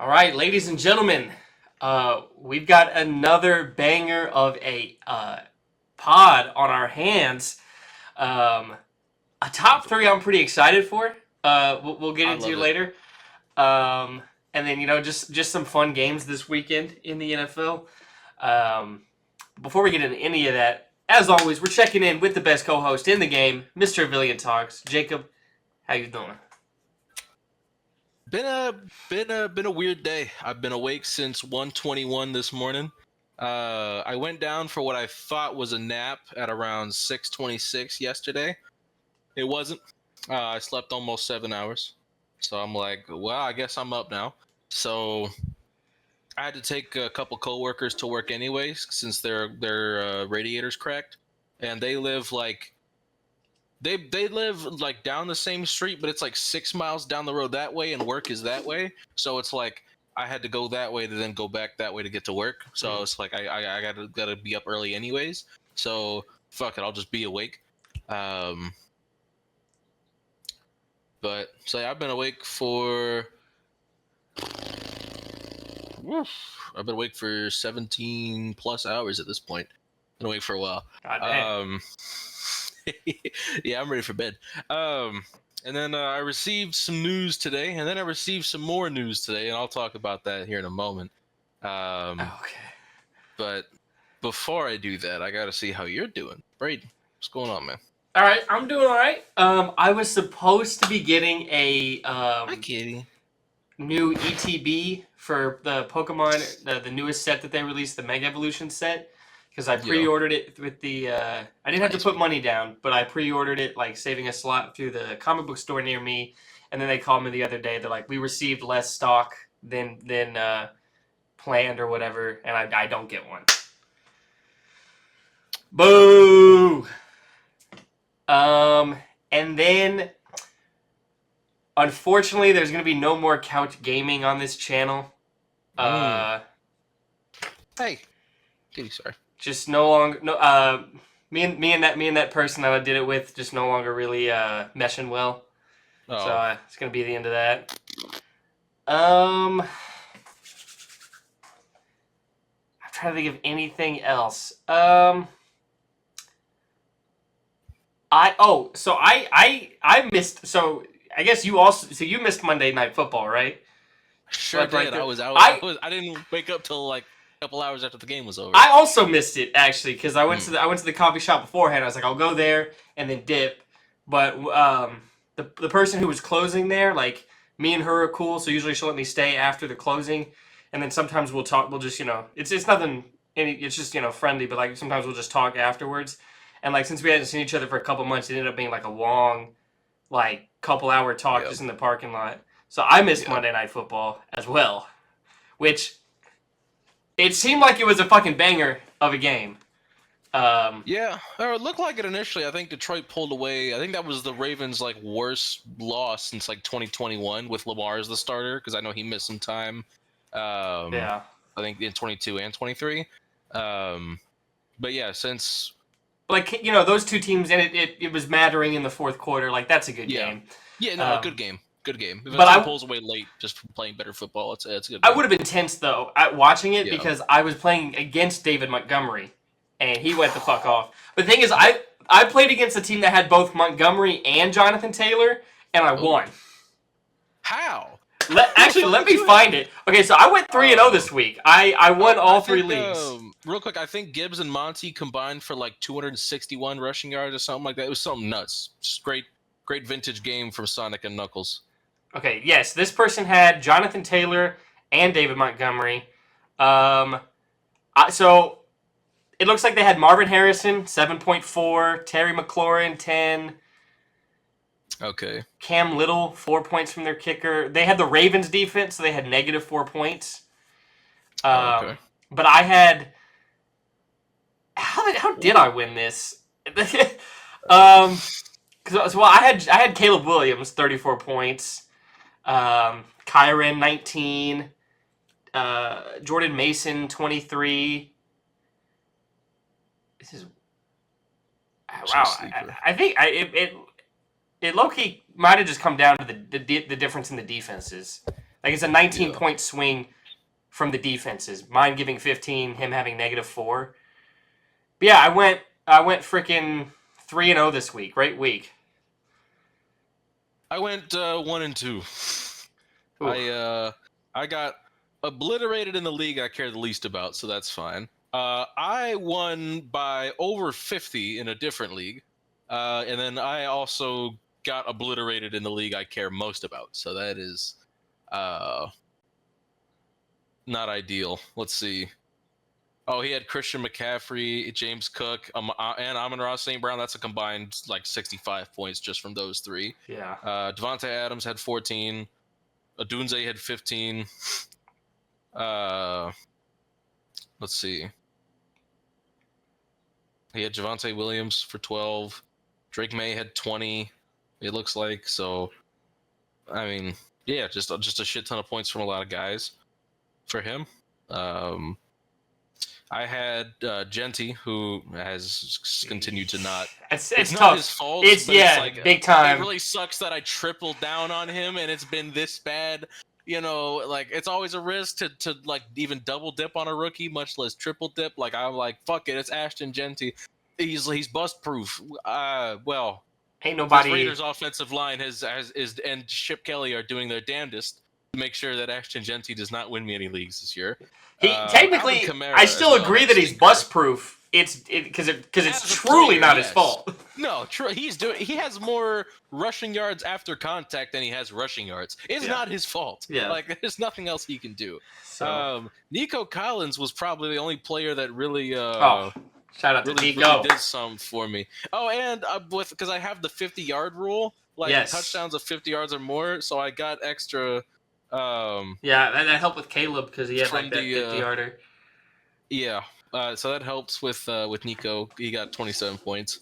All right, ladies and gentlemen, we've got another banger of a pod on our hands. Um, a top three I'm pretty excited for. We'll get I into love it. later. Um, and then just some fun games this weekend in the NFL. Um, Before we get into any of that, as always, we're checking in with the best co-host in the game, Mr. Avillion Talks. Jacob, how you doing? Been a weird day. I've been awake since 1:21 this morning. I went down for what I thought was a nap at around 6:26 yesterday. It wasn't. I slept almost 7 hours. So I'm like, well, I guess I'm up now. So I had to take a couple coworkers to work anyways, since their radiators cracked, and they live like down the same street, but it's like 6 miles down the road that way, and work is that way. So it's like I had to go that way to then go back that way to get to work. So it's like I gotta be up early anyways. So fuck it, I'll just be awake. Um, but so yeah, I've been awake for. I've been awake for 17 plus hours at this point. Been awake for a while. God damn. Yeah, I'm ready for bed. And then I received some news today, and then I received some more news today, and I'll talk about that here in a moment. Okay. But before I do that, I gotta see how you're doing, Brayden. What's going on, man? All right, I'm doing all right. I was supposed to be getting a Hi, kitty. new ETB for the Pokemon, the newest set that they released, the Mega Evolution set, because I Yo, pre-ordered it with the. I didn't have to nice, put man. money down, but I pre-ordered it, like saving a slot through the comic book store near me, and then they called me the other day. They're like, "We received less stock than planned or whatever, and I don't get one." Boo. Um, and then unfortunately, there's going to be no more couch gaming on this channel. Mm. Uh, Hey, kitty. Sorry. just no longer. No. Me and that person that I did it with just no longer really meshing well. So Oh, it's going to be the end of that. I'm trying to think of anything else. I missed. So I guess you missed Monday Night Football, right? sure Slept right did. I through. was out. I I didn't wake up till like a couple hours after the game was over. I also missed it actually because I went to Mm. the coffee shop beforehand. I was like, I'll go there and then dip. But the person who was closing there, like me and her are cool, so usually she'll let me stay after the closing, and then sometimes we'll talk. We'll just it's nothing. It's just friendly, but like sometimes we'll just talk afterwards. And like since we hadn't seen each other for a couple months, it ended up being like a long, like couple hour talk Yep. just in the parking lot. So I missed Yep. Monday Night Football as well, which it seemed like it was a fucking banger of a game. Um, Yeah, or it looked like it initially. I think Detroit pulled away. I think that was the Ravens' like worst loss since like 2021 with Lamar as the starter, because I know he missed some time. Um, yeah, I think in 22 and 23. But yeah, since like those two teams, and it was mattering in the fourth quarter. Like that's a good yeah, game. yeah, no, Um, good game, good game. If a but team I pulls away late just from playing better football, it's a good I game. would have been tense though at watching it Yeah. because I was playing against David Montgomery, and he went the fuck off. But the thing is, I played against a team that had both Montgomery and Jonathan Taylor, and I Oh, won. how? Who the Actually, fuck let did me you find have? it. Okay, so I went 3-0 Oh. this week. I won I all three think leagues. real quick, I think Gibbs and Monty combined for like 261 rushing yards or something like that. It was something nuts. Just great vintage game from Sonic and Knuckles. Okay, yes, this person had Jonathan Taylor and David Montgomery. Um, so it looks like they had Marvin Harrison 7.4, Terry McLaurin 10, Okay. Cam Little 4 points from their kicker. They had the Ravens defense, so they had -4 points. Oh, okay. But I had how did I win this? um, well, I had Caleb Williams 34 points, Kyron 19, Jordan Mason 23. This is Some wow. sleeper. I think it low key might have just come down to the difference in the defenses. Like, it's a 19-point swing from the defenses. Mine giving 15, him having -4. But yeah, I went freaking 3-0 this week. Great week. I went 1-2. Oof. I got obliterated in the league I care the least about, so that's fine. I won by over 50 in a different league, and then I also got obliterated in the league I care most about. So that is not ideal. Let's see. Oh, he had Christian McCaffrey, James Cook, and Amon-Ra St. Brown. That's a combined like 65 points just from those three. Yeah. Devontae Adams had 14. Adunze had 15. Let's see. He had Javonte Williams for 12. Drake May had 20. It looks like. So, I mean, yeah, just a shit ton of points from a lot of guys for him. I had Genty, who has continued to not. It's It's tough. not his fault. It's but yeah, like, big time. It really sucks that I tripled down on him, and it's been this bad. You know, like it's always a risk to like even double dip on a rookie, much less triple dip. Like I'm like, fuck it, it's Ashton Genty. He's bust proof. Well, Ain't this nobody. Raiders offensive line is and Chip Kelly are doing their damnedest to make sure that Ashton Genty does not win me any leagues this year. He technically, I still agree that he's bust proof. It's because it's truly not his fault. No, he has more rushing yards after contact than he has rushing yards. It's not his fault. Yeah. Like there's nothing else he can do. So Nico Collins was probably the only player that really shout out to Nico. Really did some for me. Oh, and because I have the 50-yard rule, like touchdowns of 50 yards or more, so I got extra. Yeah, that helped with Caleb because he had like that 50-yarder. Yeah. So that helps with Nico. He got 27 points.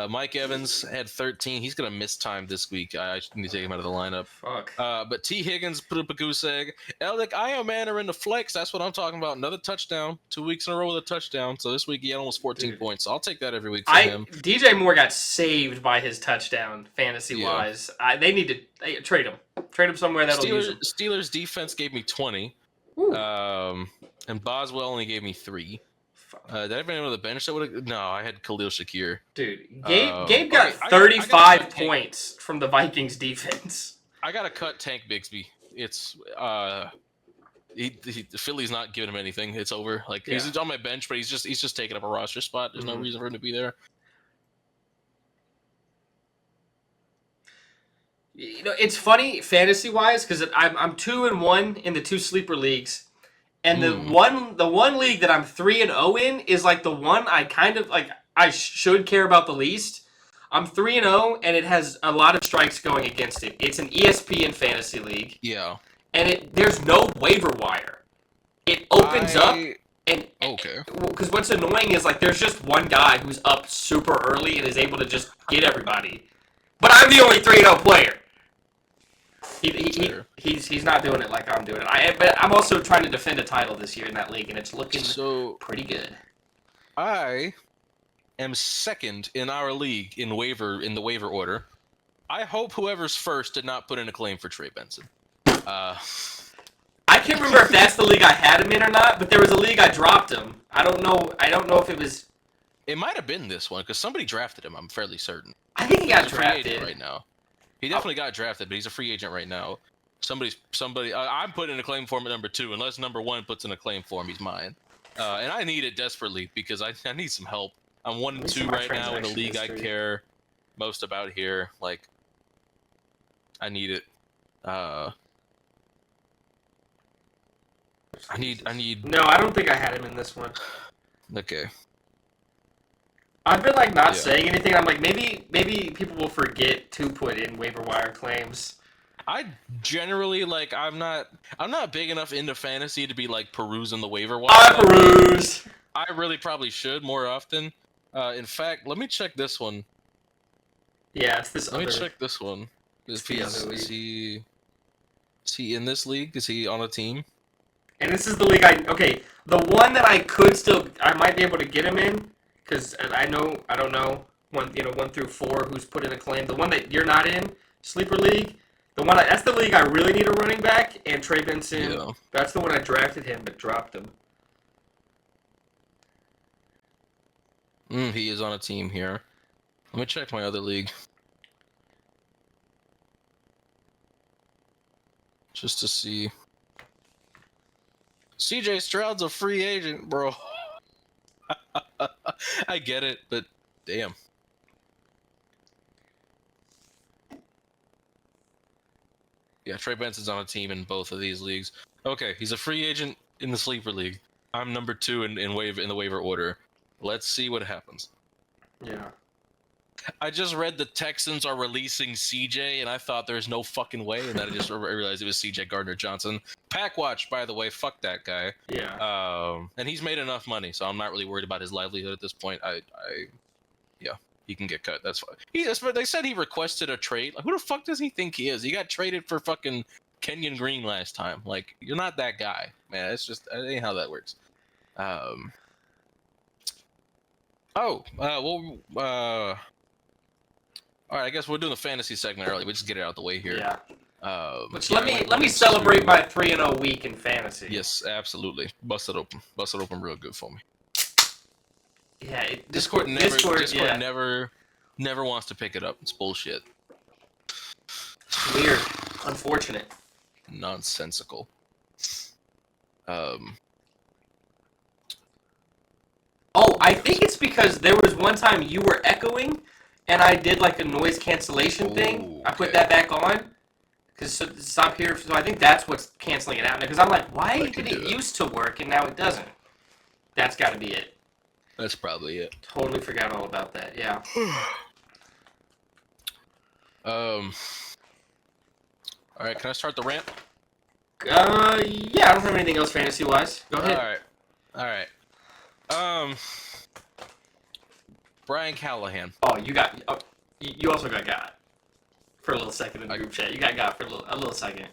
Mike Evans had 13. He's gonna miss time this week. I need to take him out of the lineup. Fuck. But T. Higgins put up a goose egg. Alec Ioman are in the flex. That's what I'm talking about. Another touchdown. 2 weeks in a row with a touchdown. So this week he had almost 14 points. So I'll take that every week for him. DJ Moore got saved by his touchdown fantasy wise. They need to trade him. Trade him somewhere that'll use him. Steelers defense gave me 20. And Boswell only gave me 3. Did I have anyone on the bench that would have? No, I had Khalil Shakir. Dude, Gabe got 35 points from the Vikings defense. I got to cut Tank Bigsby. It's the Philly's not giving him anything. It's over. Like he's on my bench, but he's just taking up a roster spot. There's no reason for him to be there. You know, it's funny fantasy wise because I'm 2-1 in the 2 sleeper leagues. And the one league that I'm 3-0 in is like the one I kind of like I should care about the least. I'm 3-0 and it has a lot of strikes going against it. It's an ESPN fantasy league. Yeah. And there's no waiver wire. It opens up and because what's annoying is like there's just one guy who's up super early and is able to just get everybody. But I'm the only 3-0 player. He's not doing it like I'm doing it. But I'm also trying to defend a title this year in that league, and it's looking pretty good. I am second in our league in the waiver order. I hope whoever's first did not put in a claim for Trey Benson. I can't remember if that's the league I had him in or not, but there was a league I dropped him. I don't know if it was. It might have been this one because somebody drafted him. I'm fairly certain. I think he got He's drafted a free agent right now. He definitely got drafted, but he's a free agent right now. Somebody. I'm putting in a claim for him at number 2. Unless number 1 puts in a claim for him, he's mine. And I need it desperately because I need some help. I'm 1-2 right now in the league I care most about here. Like, I need it. I need. No, I don't think I had him in this one. Okay. I've been like not saying anything. I'm like maybe people will forget to put in waiver wire claims. I generally like I'm not big enough into fantasy to be like perusing the waiver wire. I peruse. I really probably should more often. In fact, let me check this one. Yeah, it's this. Let me check this one. Is he in this league? Is he on a team? And this is the league the one that I might be able to get him in. Because I don't know 1 through 4 who's put in a claim. The one that you're not in, Sleeper League, That's the league I really need a running back, and Trey Benson. Yeah. That's the one I drafted him but dropped him. He is on a team here. Let me check my other league. Just to see. CJ Stroud's a free agent, bro. I get it, but damn. Yeah, Trey Benson's on a team in both of these leagues. Okay, he's a free agent in the sleeper league. I'm number 2 in the waiver order. Let's see what happens. Yeah. I just read the Texans are releasing CJ, and I thought there's no fucking way, and then I just realized it was CJ Gardner-Johnson. Pack watch, by the way, fuck that guy. Yeah. And he's made enough money, so I'm not really worried about his livelihood at this point. Yeah, he can get cut. That's fine. They said he requested a trade. Like, who the fuck does he think he is? He got traded for fucking Kenyon Green last time. Like, you're not that guy, man. It ain't how that works. All right, I guess we're doing the fantasy segment early. We just get it out the way here. Yeah. Which let me celebrate my 3-0 week in fantasy. Yes, absolutely. Bust it open real good for me. Yeah, Discord never wants to pick it up. It's bullshit. Weird. Unfortunate. Nonsensical. Oh, I think it's because there was one time you were echoing, and I did like a noise cancellation thing. Okay. I put that back on because stop here. So I think that's what's canceling it out. Because I'm like, why did it used to work and now it doesn't? That's got to be it. That's probably it. Totally forgot all about that. Yeah. All right, can I start the rant? Yeah, I don't have anything else fantasy wise. Go ahead. All right. Brian Callahan. Oh, you also got for a little second in the group chat. You got for a little second.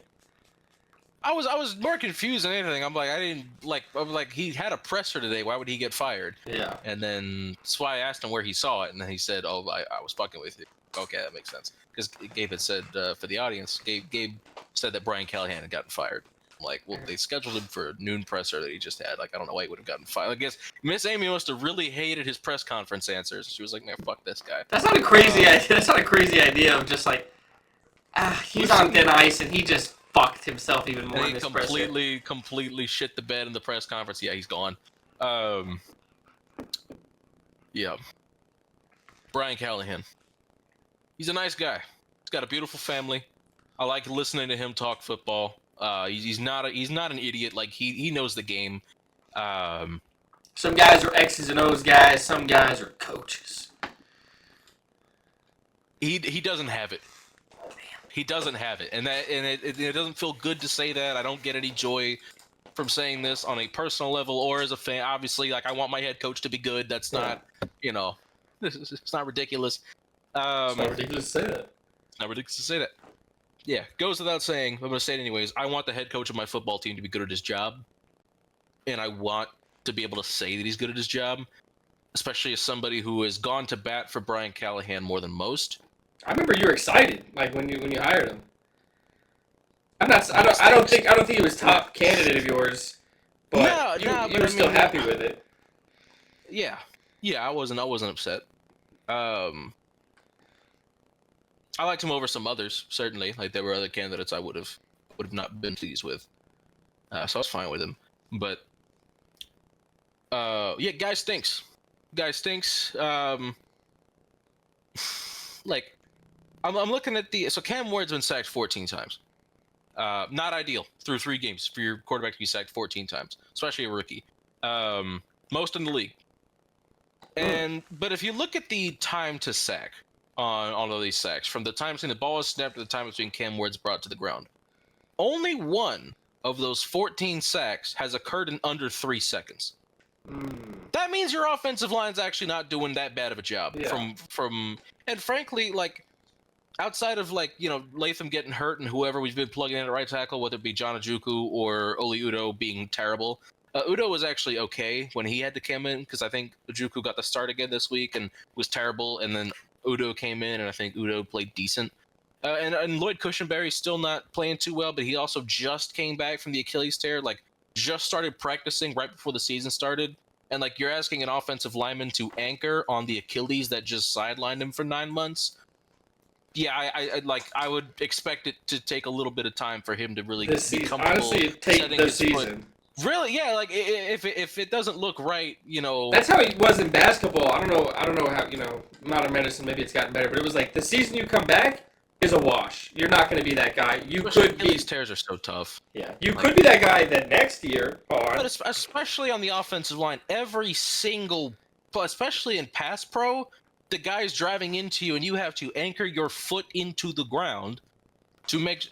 I was more confused than anything. I'm like, he had a presser today. Why would he get fired? Yeah. And then that's why I asked him where he saw it, and then he said, "Oh, I was fucking with you." Okay, that makes sense. Because Gabe had said for the audience, Gabe said that Brian Callahan had gotten fired. I'm like, well, they scheduled him for a noon presser that he just had. Like, I don't know why he would have gotten fired. I guess Miss Amy must have really hated his press conference answers. She was like, "Man, fuck this guy." That's not a crazy idea. That's not a crazy idea of just like, he's on thin ice and he just fucked himself even more. And in he this completely shit the bed in the press conference. Yeah, he's gone. Yeah. Brian Callahan. He's a nice guy. He's got a beautiful family. I like listening to him talk football. He's not an idiot. Like he knows the game. Some guys are X's and O's guys. Some guys are coaches. He doesn't have it. He doesn't have it, and it doesn't feel good to say that. I don't get any joy from saying this on a personal level or as a fan. Obviously, like I want my head coach to be good. That's not, it's not ridiculous. It's not ridiculous to say that. It's not ridiculous to say that. Yeah, goes without saying. I'm going to say it anyways. I want the head coach of my football team to be good at his job, and I want to be able to say that he's good at his job, especially as somebody who has gone to bat for Brian Callahan more than most. I remember you were excited, like when you hired him. I don't think he was top candidate of yours, but you were still happy with it. Yeah, I wasn't upset. I liked him over some others, certainly. Like there were other candidates I would have not been pleased with. So I was fine with him. But yeah, guy stinks. Like I'm looking at so Cam Ward's been sacked 14 times. Not ideal through 3 games for your quarterback to be sacked 14 times, especially a rookie. Most in the league. But if you look at the time to sack on all of these sacks, from the time between the ball is snapped to the time between Cam Ward's brought to the ground, only one of those 14 sacks has occurred in under 3 seconds. That means your offensive line's actually not doing that bad of a job. Yeah. And frankly, like outside of Latham getting hurt and whoever we've been plugging in at right tackle, whether it be John Ojukwu or Oli Udoh being terrible. Udoh was actually okay when he had to come in because I think Ojukwu got the start again this week and was terrible, and then Udoh came in and I think Udoh played decent. And Lloyd Cushenberry's still not playing too well, but he also just came back from the Achilles tear, like just started practicing right before the season started. And like you're asking an offensive lineman to anchor on the Achilles that just sidelined him for 9 months. Yeah, I would expect it to take a little bit of time for him to really be comfortable. Honestly, take setting the his foot. season. Really, yeah, like if it doesn't look right, That's how it was in basketball. I don't know how, modern medicine, maybe it's gotten better, but it was like the season you come back is a wash. You're not going to be that guy. You could be. These tears are so tough. Yeah, you could be that guy the next year. But especially on the offensive line, every single, especially in pass pro, the guy's driving into you, and you have to anchor your foot into the ground to make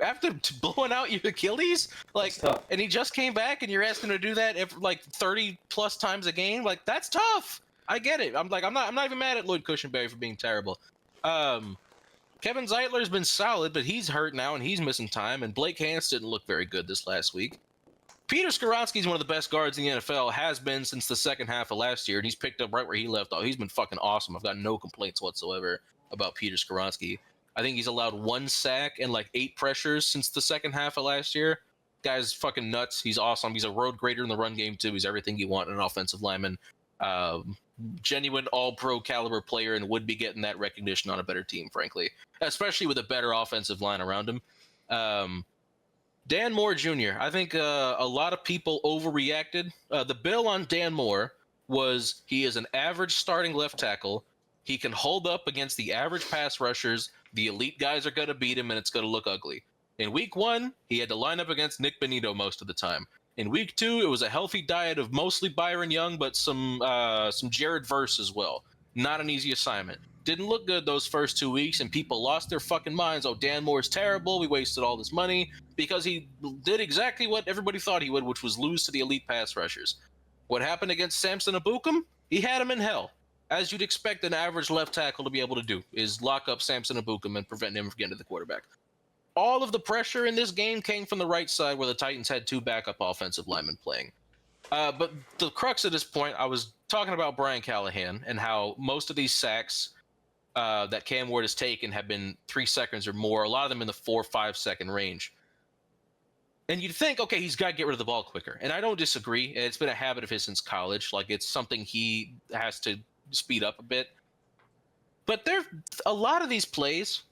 after blowing out your Achilles, and he just came back, and you're asking him to do that 30 plus times a game. Like, that's tough. I get it. I'm not even mad at Lloyd Cushenberry for being terrible. Kevin Zeitler's been solid, but he's hurt now and he's missing time. And Blake Hance didn't look very good this last week. Peter Skoronski's one of the best guards in the NFL, has been since the second half of last year, and he's picked up right where he left off. He's been fucking awesome. I've got no complaints whatsoever about Peter Skoronski. I think he's allowed 1 sack and 8 pressures since the second half of last year. Guy's fucking nuts. He's awesome. He's a road grader in the run game too. He's everything you want in an offensive lineman. Genuine all-pro caliber player, and would be getting that recognition on a better team, frankly, especially with a better offensive line around him. Dan Moore Jr., I think a lot of people overreacted. The bill on Dan Moore was he is an average starting left tackle. He can hold up against the average pass rushers. The elite guys are going to beat him, and it's going to look ugly. In week 1, he had to line up against Nick Benito most of the time. In week 2, it was a healthy diet of mostly Byron Young, but some Jared Verse as well. Not an easy assignment. Didn't look good those first 2 weeks, and people lost their fucking minds. Oh, Dan Moore's terrible. We wasted all this money, because he did exactly what everybody thought he would, which was lose to the elite pass rushers. What happened against Samson Ebukam? He had him in hell. As you'd expect an average left tackle to be able to do, is lock up Samson Ebukam and prevent him from getting to the quarterback. All of the pressure in this game came from the right side, where the Titans had 2 backup offensive linemen playing. But the crux of this point, I was talking about Brian Callahan and how most of these sacks that Cam Ward has taken have been 3 seconds or more, a lot of them in the 4 or 5 second range. And you'd think, okay, he's got to get rid of the ball quicker. And I don't disagree. It's been a habit of his since college. It's something he has to speed up a bit. But there, a lot of these plays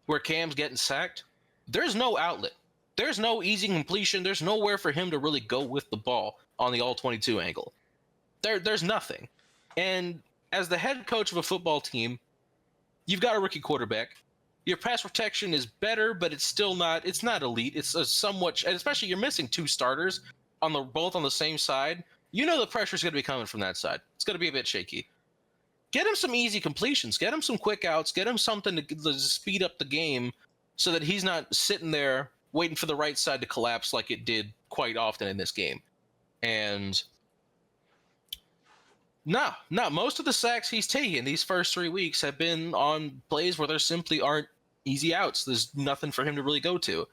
where Cam's getting sacked, there's no outlet. There's no easy completion. There's nowhere for him to really go with the ball on the all-22 angle. There's nothing. And as the head coach of a football team, you've got a rookie quarterback. Your pass protection is better, but it's still not. It's not elite. It's a somewhat, and especially you're missing 2 starters both on the same side. You know the pressure's going to be coming from that side. It's going to be a bit shaky. Get him some easy completions. Get him some quick outs. Get him something to speed up the game, so that he's not sitting there waiting for the right side to collapse like it did quite often in this game. And most of the sacks he's taken these first 3 weeks have been on plays where there simply aren't easy outs. There's nothing for him to really go to.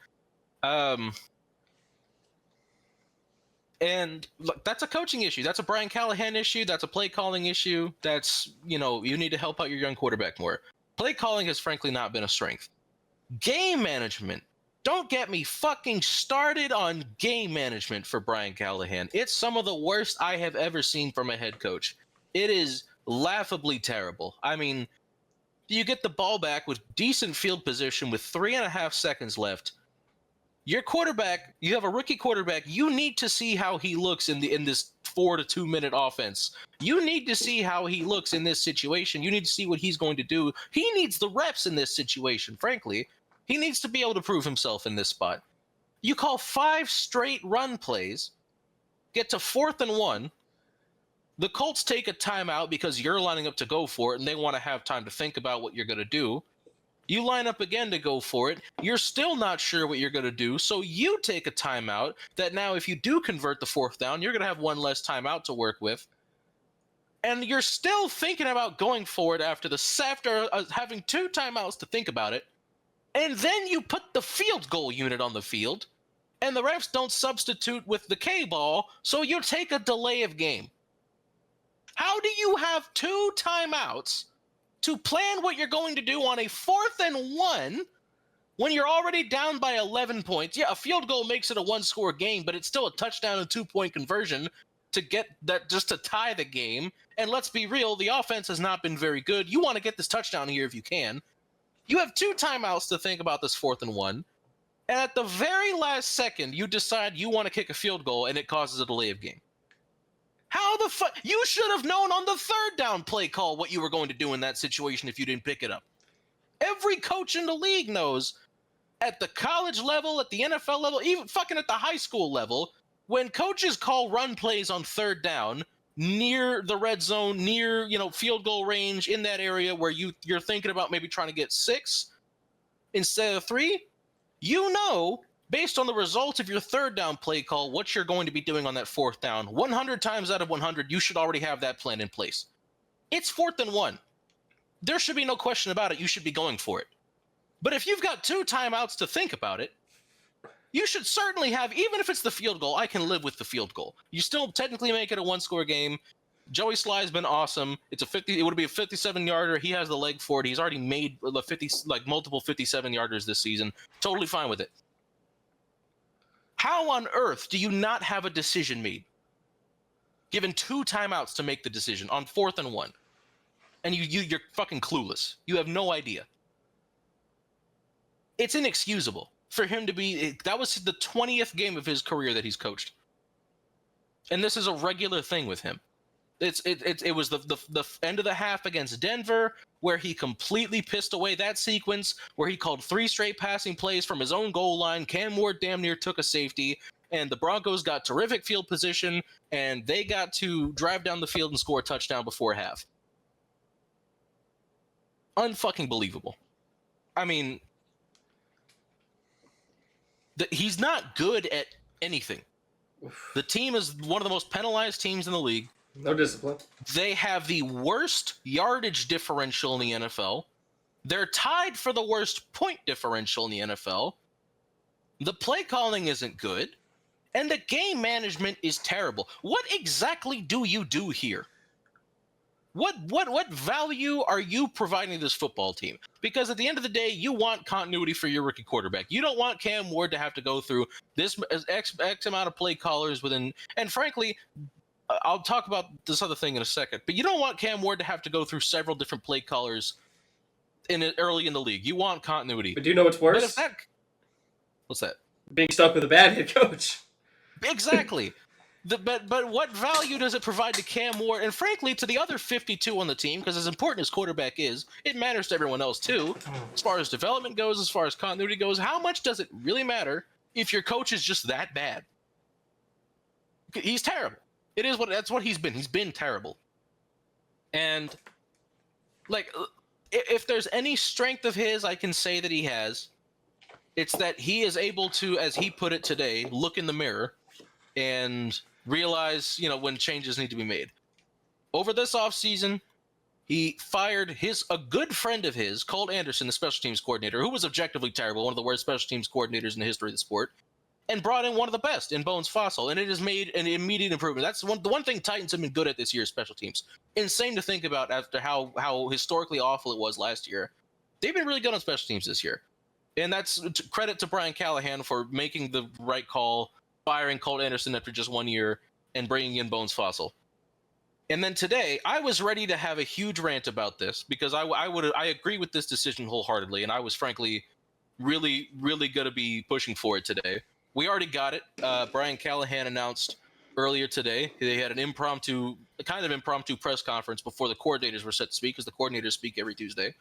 And look, that's a coaching issue. That's a Brian Callahan issue. That's a play calling issue. That's, you need to help out your young quarterback more. Play calling has frankly not been a strength. Game management. Don't get me fucking started on game management for Brian Callahan. It's some of the worst I have ever seen from a head coach. It is laughably terrible. I mean, you get the ball back with decent field position with 3.5 seconds left. Your quarterback, you have a rookie quarterback. You need to see how he looks in this 4 to 2 minute offense. You need to see how he looks in this situation. You need to see what he's going to do. He needs the reps in this situation, frankly. He needs to be able to prove himself in this spot. You call 5 straight run plays, get to 4th and 1. The Colts take a timeout because you're lining up to go for it, and they want to have time to think about what you're going to do. You line up again to go for it. You're still not sure what you're going to do, so you take a timeout that now if you do convert the 4th down, you're going to have 1 less timeout to work with. And you're still thinking about going for it after having 2 timeouts to think about it. And then you put the field goal unit on the field, and the refs don't substitute with the K-ball, so you take a delay of game. How do you have 2 timeouts to plan what you're going to do on a 4th and 1 when you're already down by 11 points. Yeah, a field goal makes it a one-score game, but it's still a touchdown and 2-point conversion to get that, just to tie the game. And let's be real, the offense has not been very good. You want to get this touchdown here if you can. You have 2 timeouts to think about this 4th and 1. And at the very last second, you decide you want to kick a field goal, and it causes a delay of game. How the fuck? You should have known on the 3rd down play call what you were going to do in that situation if you didn't pick it up. Every coach in the league knows, at the college level, at the NFL level, even fucking at the high school level, when coaches call run plays on 3rd down, near the red zone, near, field goal range, in that area where you're thinking about maybe trying to get 6 instead of 3, based on the results of your 3rd down play call, what you're going to be doing on that 4th down. 100 times out of 100, you should already have that plan in place. It's 4th and 1. There should be no question about it. You should be going for it. But if you've got 2 timeouts to think about it, you should certainly have, even if it's the field goal, I can live with the field goal. You still technically make it a one-score game. Joey Sly's been awesome. It would be a 57-yarder. He has the leg for it. He's already made multiple 57-yarders this season. Totally fine with it. How on earth do you not have a decision made? Given 2 timeouts to make the decision on 4th and 1. And you're fucking clueless. You have no idea. It's inexcusable for him to be. That was the 20th game of his career that he's coached, and this is a regular thing with him. It was the end of the half against Denver where he completely pissed away that sequence, where he called 3 straight passing plays from his own goal line. Cam Ward damn near took a safety, and the Broncos got terrific field position, and they got to drive down the field and score a touchdown before half. Unfucking believable. I mean, he's not good at anything. The team is one of the most penalized teams in the league. No discipline. They have the worst yardage differential in the NFL. They're tied for the worst point differential in the NFL. The play calling isn't good. And the game management is terrible. What exactly do you do here? What value are you providing this football team? Because at the end of the day, you want continuity for your rookie quarterback. You don't want Cam Ward to have to go through this X amount of play callers within. And frankly, I'll talk about this other thing in a second. But you don't want Cam Ward to have to go through several different play callers early in the league. You want continuity. But do you know what's worse? What's that? Being stuck with a bad head coach. Exactly. But what value does it provide to Cam Ward and frankly to the other 52 on the team? Because as important as quarterback is, it matters to everyone else too. As far as development goes, as far as continuity goes, how much does it really matter if your coach is just that bad? He's terrible. That's what he's been. He's been terrible. And if there's any strength of his I can say that he has, it's that he is able to, as he put it today, look in the mirror and realize, when changes need to be made. Over this offseason, he fired a good friend of his, Colt Anderson, the special teams coordinator, who was objectively terrible, one of the worst special teams coordinators in the history of the sport, and brought in one of the best in Bones Fossil, and it has made an immediate improvement. That's the one thing Titans have been good at this year, special teams. Insane to think about after how historically awful it was last year. They've been really good on special teams this year. And that's credit to Brian Callahan for making the right call, firing Colt Anderson after just 1 year, and bringing in Bones Fossil. And then today, I was ready to have a huge rant about this because I agree with this decision wholeheartedly, and I was frankly really, really going to be pushing for it today. We already got it. Brian Callahan announced earlier today they had a kind of impromptu press conference before the coordinators were set to speak, because the coordinators speak every Tuesday.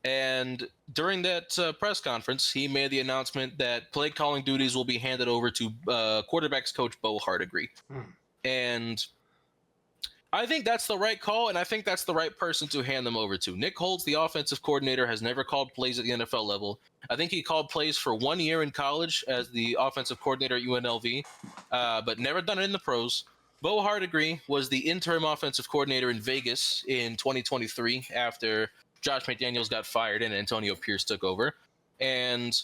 And during that press conference, he made the announcement that play calling duties will be handed over to quarterbacks coach Bo Hardigree. And I think that's the right call, and I think that's the right person to hand them over to. Nick Holtz, the offensive coordinator, has never called plays at the NFL level. I think he called plays for 1 year in college as the offensive coordinator at UNLV, but never done it in the pros. Bo Hardigree was the interim offensive coordinator in Vegas in 2023 after Josh McDaniels got fired and Antonio Pierce took over. And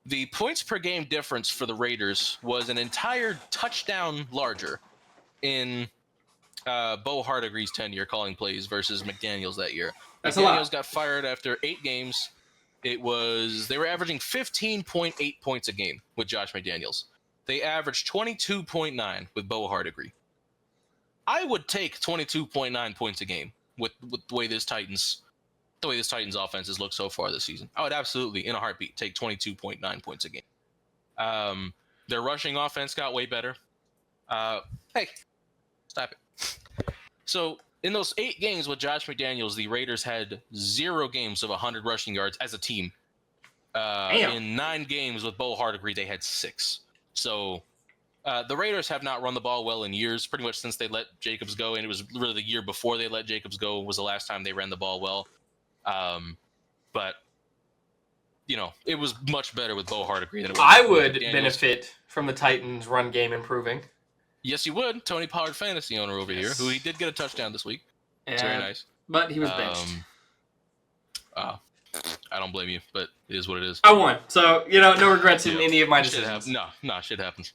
the points per game difference for the Raiders was an entire touchdown larger in Bo Hardegree's tenure calling plays versus McDaniels that year. That's a lot. McDaniels got fired after 8 games. They were averaging 15.8 points a game with Josh McDaniels. They averaged 22.9 with Bo Hardegree. I would take 22.9 points a game with the way this Titans offense has looked so far this season. I would absolutely, in a heartbeat, take 22.9 points a game. Their rushing offense got way better. Hey, stop it. So in those 8 games with Josh McDaniels, the Raiders had 0 games of 100 rushing yards as a team. In 9 games with Bo Hardegree, they had 6. So the Raiders have not run the ball well in years, pretty much since they let Jacobs go, and it was really the year before they let Jacobs go was the last time they ran the ball well. But it was much better with Bo Hardegree than it was. I would benefit from the Titans' run game improving. Yes, you would. Tony Pollard, fantasy owner over here, who he did get a touchdown this week. It's very nice. But he was benched. I don't blame you, but it is what it is. I won, so no regrets in any of my decisions. No, shit happens.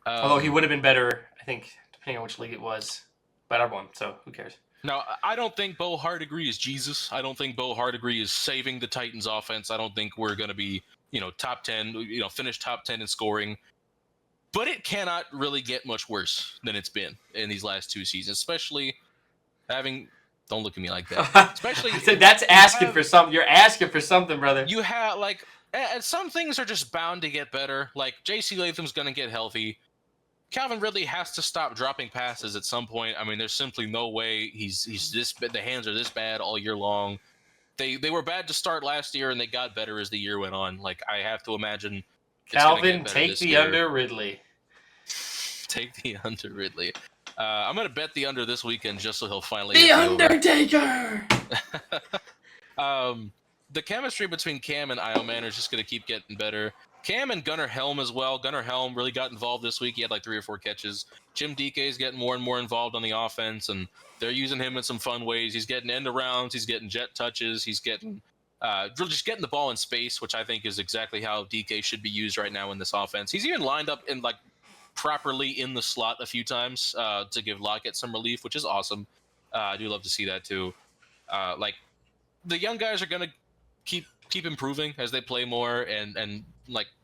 Although he would have been better, I think, depending on which league it was. But I won, so who cares? Now, I don't think Bo Hardegree is Jesus. I don't think Bo Hardegree is saving the Titans' offense. I don't think we're going to be, top 10, finish top 10 in scoring. But it cannot really get much worse than it's been in these last 2 seasons, especially having. Don't look at me like that. Especially that's asking for something. You're asking for something, brother. You have some things are just bound to get better. Like J.C. Latham's going to get healthy. Calvin Ridley has to stop dropping passes at some point. I mean, there's simply no way he's this. The hands are this bad all year long. They were bad to start last year, and they got better as the year went on. Like I have to imagine. Calvin, take the under Ridley. Take the under Ridley. I'm going to bet the under this weekend just so he'll finally The Undertaker! The chemistry between Cam and Ioman is just going to keep getting better. Cam and Gunnar Helm as well. Gunnar Helm really got involved this week. He had 3 or 4 catches. Jim DK is getting more and more involved on the offense, and they're using him in some fun ways. He's getting end arounds. He's getting jet touches. He's getting just getting the ball in space, which I think is exactly how DK should be used right now in this offense. He's even lined up in properly in the slot a few times to give Lockett some relief, which is awesome. I do love to see that too. The young guys are gonna keep improving as they play more, and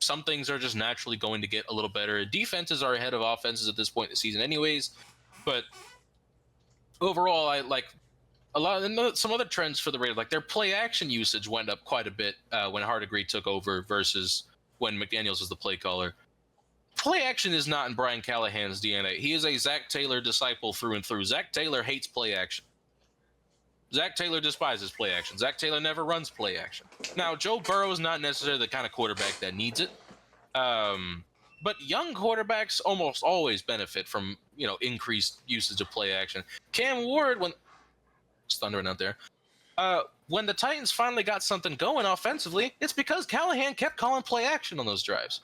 some things are just naturally going to get a little better. Defenses are ahead of offenses at this point in the season, anyways. But overall, I like a lot of some other trends for the Raiders. Like their play action usage went up quite a bit when Hardegree took over versus when McDaniels was the play caller. Play action is not in Brian Callahan's DNA. He is a Zach Taylor disciple through and through. Zach Taylor hates play action. Zach Taylor despises play action. Zach Taylor never runs play action. Now, Joe Burrow is not necessarily the kind of quarterback that needs it. But young quarterbacks almost always benefit from, increased usage of play action. Cam Ward, it's thundering out there. When the Titans finally got something going offensively, it's because Callahan kept calling play action on those drives.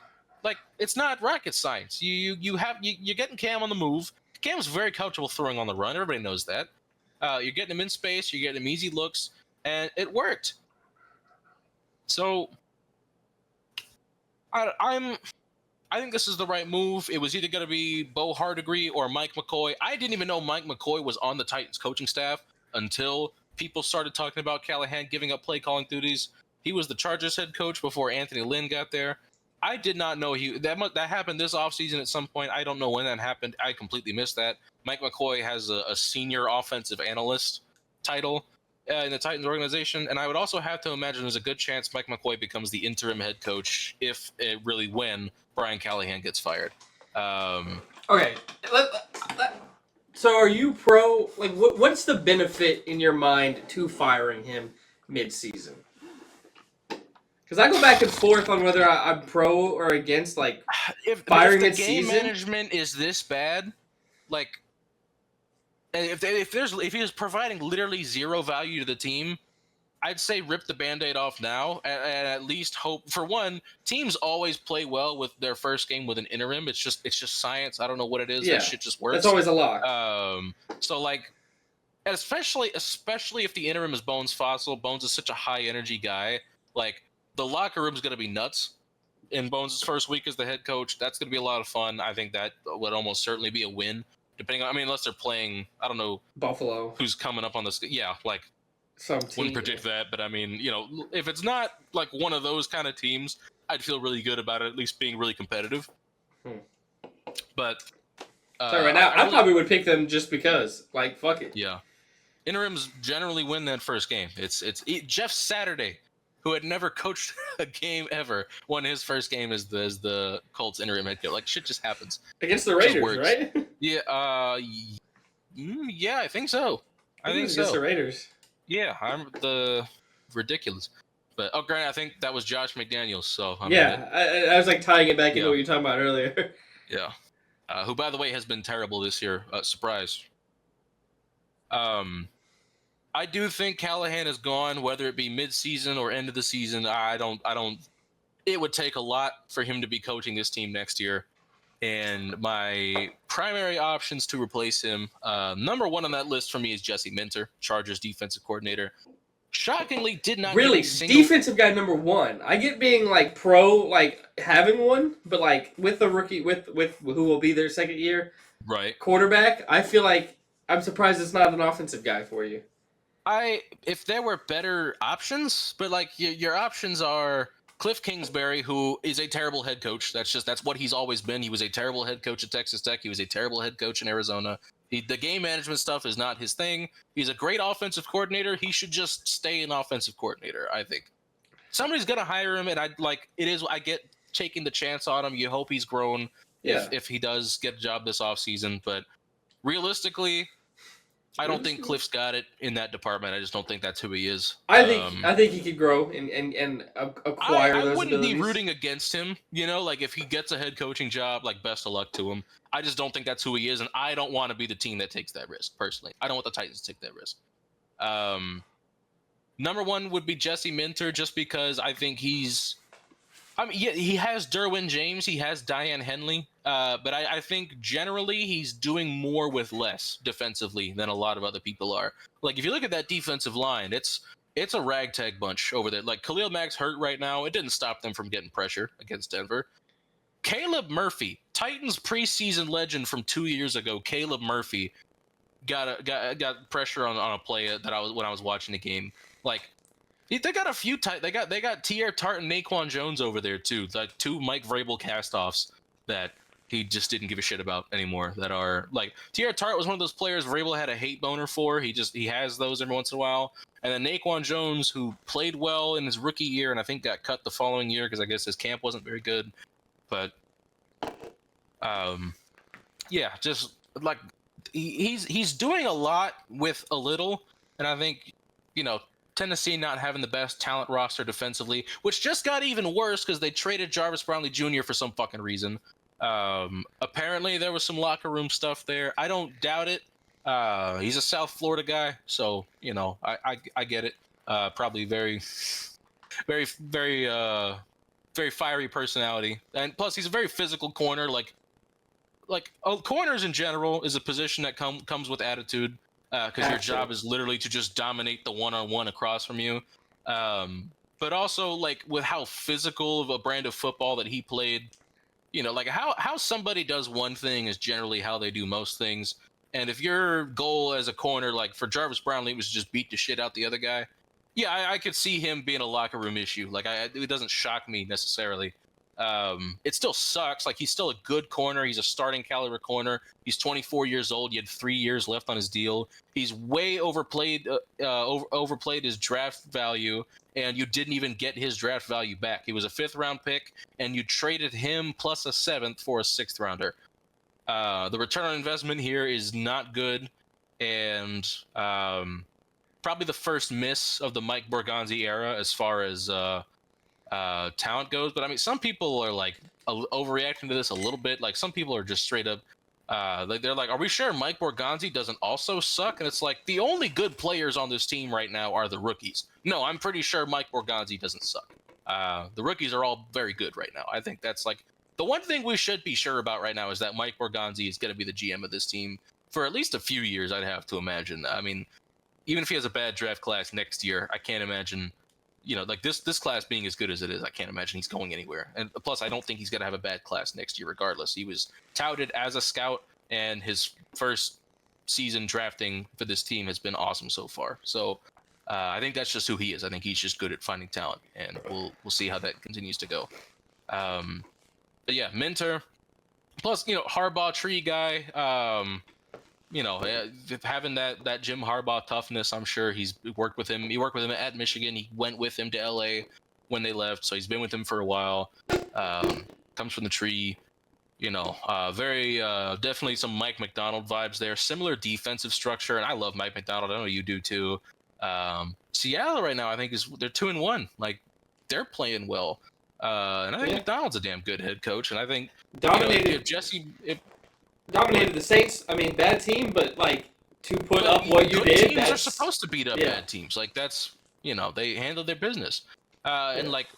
It's not rocket science. You're getting Cam on the move. Cam's very comfortable throwing on the run. Everybody knows that. You're getting him in space. You're getting him easy looks, and it worked. So, I think this is the right move. It was either going to be Bo Hardegree or Mike McCoy. I didn't even know Mike McCoy was on the Titans coaching staff until people started talking about Callahan giving up play calling duties. He was the Chargers head coach before Anthony Lynn got there. I did not know that happened this offseason at some point. I don't know when that happened. I completely missed that. Mike McCoy has a senior offensive analyst title in the Titans organization, and I would also have to imagine there's a good chance Mike McCoy becomes the interim head coach when Brian Callahan gets fired. Okay. So are you pro? What's the benefit in your mind to firing him mid-season? Because I go back and forth on whether I'm pro or against if firing the mid-season. Game management is this bad, if he was providing literally zero value to the team, I'd say rip the Band-Aid off now and at least hope. For one, teams always play well with their first game with an interim. It's just science. I don't know what it is. Yeah, that shit just works. That's always a lock. Especially if the interim is Bones Fossil. Bones is such a high energy guy. The locker room is going to be nuts in Bones' first week as the head coach. That's going to be a lot of fun. I think that would almost certainly be a win. depending on, I mean, unless they're playing, I don't know Buffalo, who's coming up on this. Yeah, like some team. wouldn't predict that, but I mean, if it's not like one of those kind of teams, I'd feel really good about it at least being really competitive. But so right now, I probably would pick them just because, like, fuck it. Yeah, interims generally win that first game. It's Jeff Saturday, who had never coached a game ever, won his first game as the Colts interim head coach. Like, shit just happens Against the Raiders, right? Yeah, yeah, I think so. I think so. Against the Raiders. Yeah, I'm the ridiculous. But granted, I think that was Josh McDaniels. So I was like tying it back into what you were talking about earlier. Yeah, who by the way has been terrible this year. Surprise. I do think Callahan is gone, whether it be mid-season or end of the season. I don't. It would take a lot for him to be coaching this team next year. And my primary options to replace him, number one on that list for me is Jesse Minter, Chargers defensive coordinator. Shockingly, did not really defensive guy number one. I get being like pro, like having one, but like with the rookie, with who will be their second year, right, quarterback. I feel like I'm surprised it's not an offensive guy for you. If there were better options, but like your options are Cliff Kingsbury, who is a terrible head coach. That's what he's always been. He was a terrible head coach at Texas Tech. He was a terrible head coach in Arizona. The game management stuff is not his thing. He's a great offensive coordinator. He should just stay an offensive coordinator, I think. Somebody's gonna hire him, and I get taking the chance on him. You hope he's grown if he does get a job this offseason. But realistically, I don't think Cliff's got it in that department. I just don't think that's who he is. I think he could grow and acquire those abilities. I wouldn't be rooting against him. Like if he gets a head coaching job, like best of luck to him. I just don't think that's who he is, and I don't want to be the team that takes that risk, personally. I don't want the Titans to take that risk. Number one would be Jesse Minter, just because I think he has Derwin James, he has Diane Henley, but I think generally he's doing more with less defensively than a lot of other people are. Like if you look at that defensive line, it's a ragtag bunch over there. Like Khalil Mack's hurt right now. It didn't stop them from getting pressure against Denver. Caleb Murphy, Titans preseason legend from 2 years ago, Caleb Murphy got pressure on a play when I was watching the game. Like they got a few they got T.R. Tart and Naquan Jones over there too, like two Mike Vrabel castoffs that he just didn't give a shit about anymore. That are like T.R. Tart was one of those players Vrabel had a hate boner for. He has those every once in a while. And then Naquan Jones, who played well in his rookie year and I think got cut the following year because I guess his camp wasn't very good. But just like he's doing a lot with a little, and I think Tennessee not having the best talent roster defensively, which just got even worse because they traded Jarvis Brownlee Jr. for some fucking reason. Apparently there was some locker room stuff there. I don't doubt it. He's a South Florida guy, so I get it. Probably very, very, very, very fiery personality, and plus he's a very physical corner. Like corners in general is a position that comes with attitude. Because your job is literally to just dominate the one-on-one across from you. But also, like, with how physical of a brand of football that he played, like how somebody does one thing is generally how they do most things. And if your goal as a corner, like for Jarvis Brownlee, was just beat the shit out the other guy, yeah, I could see him being a locker room issue. Like, it doesn't shock me necessarily. It still sucks. Like, he's still a good corner. He's a starting caliber corner. He's 24 years old. He had 3 years left on his deal. He's way overplayed his draft value, and you didn't even get his draft value back. He was a 5th round pick, and you traded him plus a 7th for a 6th rounder. The return on investment here is not good, and probably the first miss of the Mike Borgonzi era as far as talent goes. But I mean, some people are like overreacting to this a little bit. Like, some people are just straight up they're like, are we sure Mike Borgonzi doesn't also suck? And it's like, the only good players on this team right now are the rookies. No, I'm pretty sure Mike Borgonzi doesn't suck. The rookies are all very good right now. I think that's like the one thing we should be sure about right now is that Mike Borgonzi is going to be the GM of this team for at least a few years, I'd have to imagine. I mean, even if he has a bad draft class next year, I can't imagine, like this class being as good as it is, I can't imagine he's going anywhere. And plus, I don't think he's going to have a bad class next year regardless. He was touted as a scout and his first season drafting for this team has been awesome so far. So I think that's just who he is. I think he's just good at finding talent, and we'll see how that continues to go. But yeah, Minter. Plus, Harbaugh tree guy. Having that Jim Harbaugh toughness. I'm sure he's worked with him. He worked with him at Michigan. He went with him to LA when they left, so he's been with him for a while. Comes from the tree. Very definitely some Mike Macdonald vibes there. Similar defensive structure, and I love Mike Macdonald. I know you do too. Seattle right now, I think they're 2-1. Like, they're playing well, and I think Macdonald's a damn good head coach. And I think dominated the Saints. I mean, bad team, but like to put up what you did. Teams are supposed to beat up bad teams. Like that's they handle their business. And like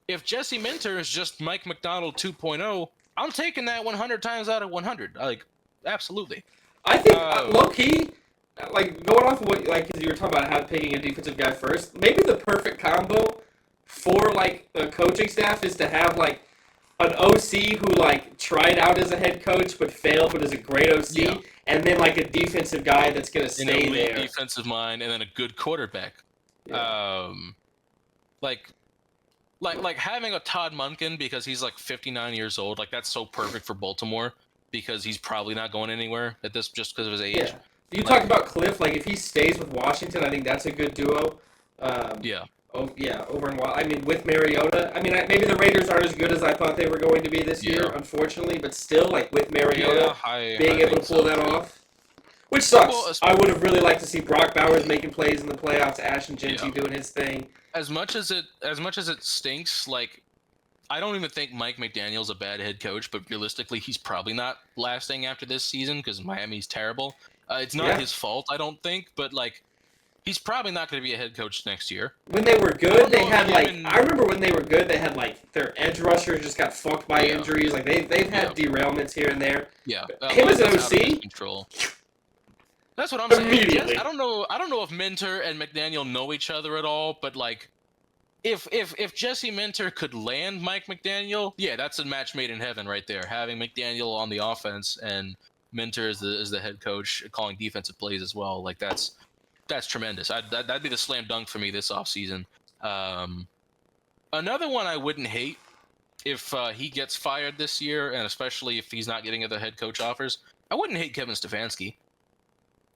if Jesse Minter is just Mike Macdonald 2.0, I'm taking that 100 times out of 100. Like absolutely. I think low key. Like, going off of what, because you were talking about how picking a defensive guy first, maybe the perfect combo for, like, a coaching staff is to have, like, an OC who, like, tried out as a head coach but failed but is a great OC, and then, like, a defensive guy that's going to stay there. Defensive mind, and then a good quarterback. Yeah. Like having a Todd Monken because he's, like, 59 years old, like, that's so perfect for Baltimore because he's probably not going anywhere at this just because of his age. Yeah. You talked about Cliff, like if he stays with Washington, I think that's a good duo. Over in with Mariota. I mean, maybe the Raiders aren't as good as I thought they were going to be this year, unfortunately, but still, like with Mariota, being able to pull that off. Which sucks. Well, I would have really liked to see Brock Bowers making plays in the playoffs, Ashton Genty doing his thing. As much as it stinks, like I don't even think Mike McDaniel's a bad head coach, but realistically, he's probably not lasting after this season because Miami's terrible. It's not his fault, I don't think, but like, he's probably not going to be a head coach next year. When they were good, they had I remember when they were good, they had like their edge rusher just got fucked by injuries. Like they've had derailments here and there. Yeah, him as an OC. Control. That's what I'm saying. Immediately. I don't know if Minter and McDaniel know each other at all, but like, if Jesse Minter could land Mike McDaniel, that's a match made in heaven right there. Having McDaniel on the offense and Minter is the head coach calling defensive plays as well. Like that's tremendous. That'd be the slam dunk for me this offseason. Another one I wouldn't hate if he gets fired this year, and especially if he's not getting other head coach offers. I wouldn't hate Kevin Stefanski.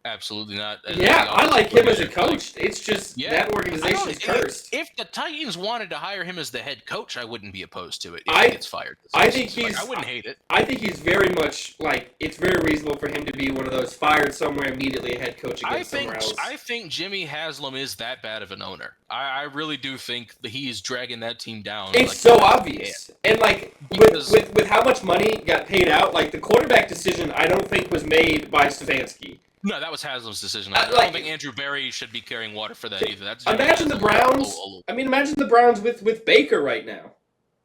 Absolutely not. I like him as a coach. It's just that organization is cursed. If the Titans wanted to hire him as the head coach, I wouldn't be opposed to it if he gets fired. I think I wouldn't hate it. I think he's very much like it's very reasonable for him to be one of those fired somewhere immediately a head coach against somewhere else. I think Jimmy Haslam is that bad of an owner. I really do think that he is dragging that team down. It's so obvious, and like with how much money got paid out, like the quarterback decision, I don't think was made by Stefanski. No, that was Haslam's decision. I don't think Andrew Berry should be carrying water for that either. Imagine the Browns. Imagine the Browns with Baker right now.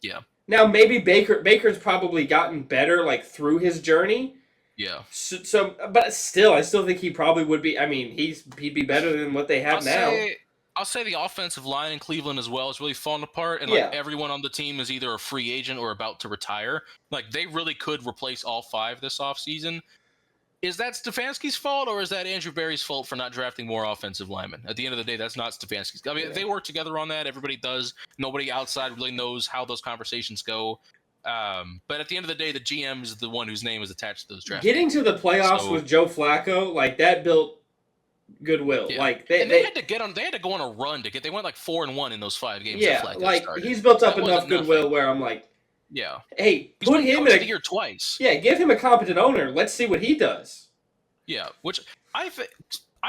Yeah. Now maybe Baker's probably gotten better like through his journey. Yeah. So but still, I still think he probably would be. I mean, he'd be better than what they have now. I'll say the offensive line in Cleveland as well is really falling apart, and like everyone on the team is either a free agent or about to retire. Like they really could replace all five this offseason. Is that Stefanski's fault, or is that Andrew Berry's fault for not drafting more offensive linemen? At the end of the day, that's not Stefanski's. I mean, they work together on that. Everybody does. Nobody outside really knows how those conversations go. But at the end of the day, the GM is the one whose name is attached to those drafts. Getting to the playoffs with Joe Flacco, like that built goodwill. Yeah. Like they had to get on. They had to go on a run to get. They went like 4-1 in those 5 games. Yeah, that Flacco like started. He's built up enough goodwill where I'm like. Yeah. Hey, he's put him in the year twice. Yeah, give him a competent owner. Let's see what he does. Yeah, which I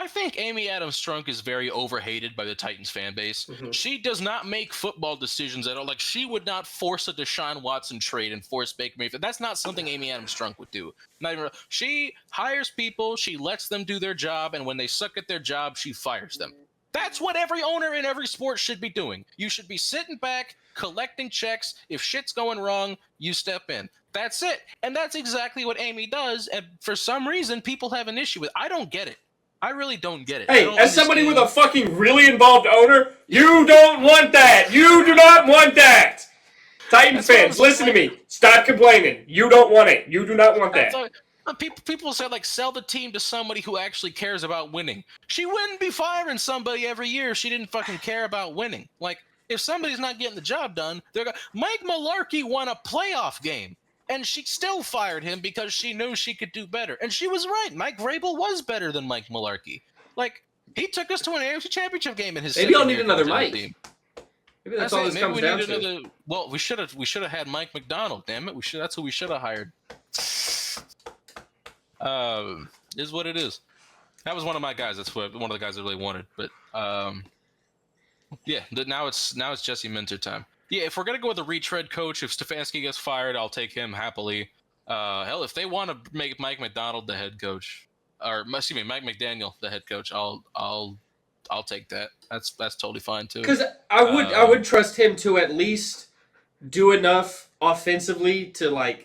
think Amy Adams Strunk is very overhated by the Titans fan base. Mm-hmm. She does not make football decisions at all. Like she would not force a Deshaun Watson trade and force Baker Mayfield. That's not something Amy Adams Strunk would do. Not even. She hires people. She lets them do their job, and when they suck at their job, she fires them. That's what every owner in every sport should be doing. You should be sitting back, collecting checks. If shit's going wrong, you step in. That's it. And that's exactly what Amy does. And for some reason, people have an issue with it. I don't get it. I really don't get it. Hey, as somebody with a fucking really involved owner, you don't want that. You do not want that. Titans fans, listen to me. Stop complaining. You don't want it. You do not want that. People say like sell the team to somebody who actually cares about winning. She wouldn't be firing somebody every year if she didn't fucking care about winning. Like if somebody's not getting the job done, they're going. Mike Mularkey won a playoff game, and she still fired him because she knew she could do better. And she was right. Mike Vrabel was better than Mike Mularkey. Like he took us to an AFC Championship game in his. Maybe I'll need another Mike. Team. Maybe that's all this comes down to. Well, we should have had Mike McDonald. Damn it, that's who we should have hired. Is what it is. That was one of my guys. That's one of the guys I really wanted. But yeah. Now it's Jesse Minter time. Yeah, if we're gonna go with a retread coach, if Stefanski gets fired, I'll take him happily. Hell, if they want to make Mike McDonald the head coach, or excuse me, Mike McDaniel the head coach, I'll take that. That's totally fine too. Because I would trust him to at least do enough offensively to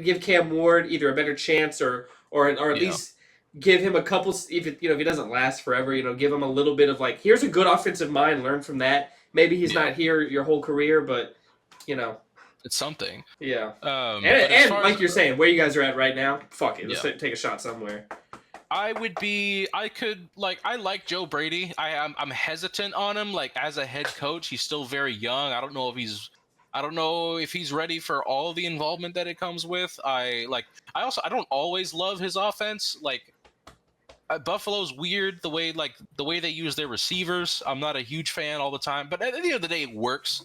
give Cam Ward either a better chance or at least give him a couple. If he doesn't last forever, give him a little bit of here's a good offensive mind. Learn from that. Maybe he's not here your whole career, but it's something. Yeah. And like you're saying, where you guys are at right now, fuck it. Let's take a shot somewhere. I like Joe Brady. I'm hesitant on him. Like as a head coach, he's still very young. I don't know if he's ready for all the involvement that it comes with. I don't always love his offense. Like Buffalo's weird the way they use their receivers. I'm not a huge fan all the time, but at the end of the day, it works.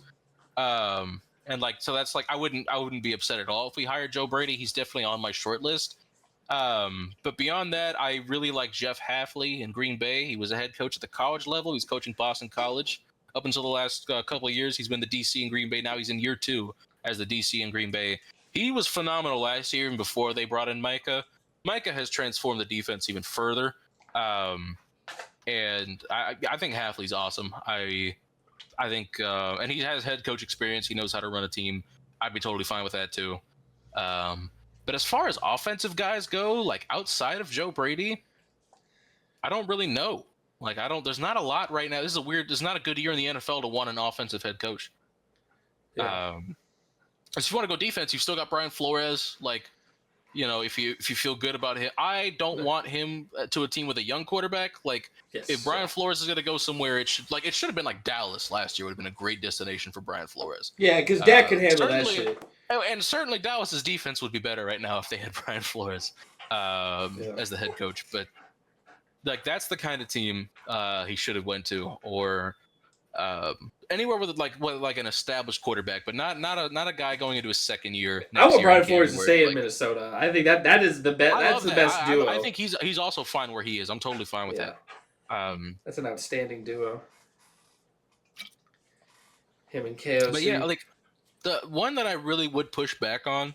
So that's I wouldn't be upset at all if we hired Joe Brady. He's definitely on my short list. But beyond that, I really like Jeff Hafley in Green Bay. He was a head coach at the college level. He's coaching Boston College. Up until the last couple of years, he's been the DC in Green Bay. Now he's in year 2 as the DC in Green Bay. He was phenomenal last year and before they brought in Micah. Micah has transformed the defense even further. And I think Hafley's awesome. I think, and he has head coach experience. He knows how to run a team. I'd be totally fine with that too. But as far as offensive guys go, outside of Joe Brady, I don't really know. There's not a lot right now. There's not a good year in the NFL to want an offensive head coach. Yeah. If you want to go defense, you've still got Brian Flores. If you feel good about him, I don't want him to a team with a young quarterback. If Brian Flores is going to go somewhere, it should have been like Dallas last year. Would have been a great destination for Brian Flores. Yeah, because Dak can handle that shit. And certainly Dallas's defense would be better right now if they had Brian Flores as the head coach. But that's the kind of team he should have went to, or anywhere with an established quarterback, but not a guy going into his second year. I want Brian Flores to stay in Minnesota. I think that is the best. That's the best duo. I think he's also fine where he is. I'm totally fine with that. That's an outstanding duo. Him and KOC. But yeah, the one that I really would push back on,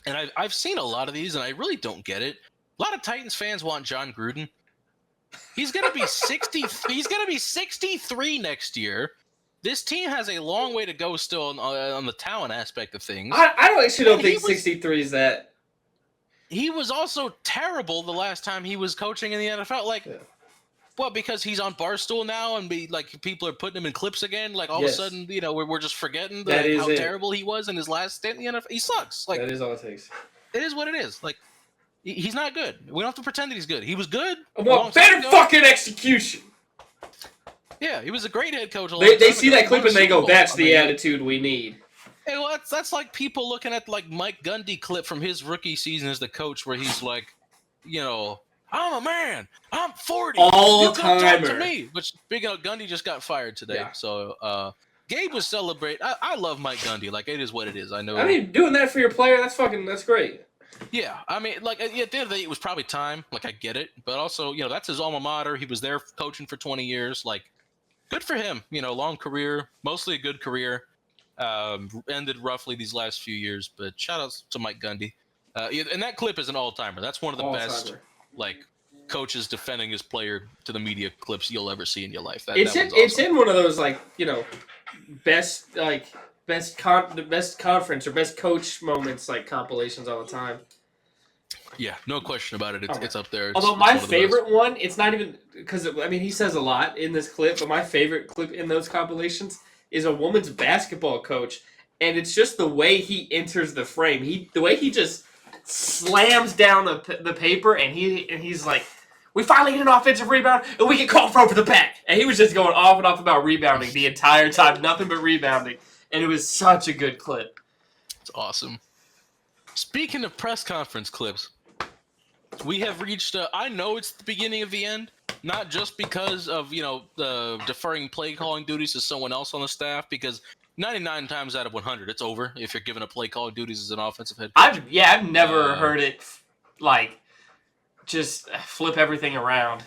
and I've seen a lot of these, and I really don't get it. A lot of Titans fans want John Gruden. He's gonna be 60. He's gonna be 63 next year. This team has a long way to go still on the talent aspect of things. I don't think 63 is that. He was also terrible the last time he was coaching in the NFL. Well, because he's on Barstool now, and people are putting him in clips again. All of a sudden, we're just forgetting how terrible he was in his last stint in the NFL. He sucks. That is all it takes. It is what it is. He's not good. We don't have to pretend that he's good. He was good. I want better fucking execution. Yeah, he was a great head coach. They see that clip and they go, "That's the attitude we need." Hey, well, that's like people looking at Mike Gundy clip from his rookie season as the coach, where he's I'm a man. I'm 40. All you come timer. talk to me. But speaking of Gundy, just got fired today. Yeah. So Gabe was celebrating. I love Mike Gundy. It is what it is. I know. I mean, doing that for your player, that's great. Yeah, I mean, at the end of the day, it was probably time. I get it, but also, that's his alma mater. He was there coaching for 20 years. Good for him. Long career, mostly a good career. Ended roughly these last few years, but shout out to Mike Gundy. And that clip is an all-timer. That's one of the best, coaches defending his player to the media clips you'll ever see in your life. It's in one of those best conference or best coach moments compilations all the time. Yeah, no question about it. It's up there. Although my favorite one, it's not even because he says a lot in this clip, but my favorite clip in those compilations is a women's basketball coach, and it's just the way he enters the frame. The way he just slams down the paper, and he's like, we finally get an offensive rebound, and we get called for the back. And he was just going off and off about rebounding the entire time, nothing but rebounding. And it was such a good clip. It's awesome. Speaking of press conference clips, we have reached, I know it's the beginning of the end, not just because of, the deferring play calling duties to someone else on the staff, because 99 times out of 100, it's over if you're given a play calling duties as an offensive head coach. I've never heard it, just flip everything around.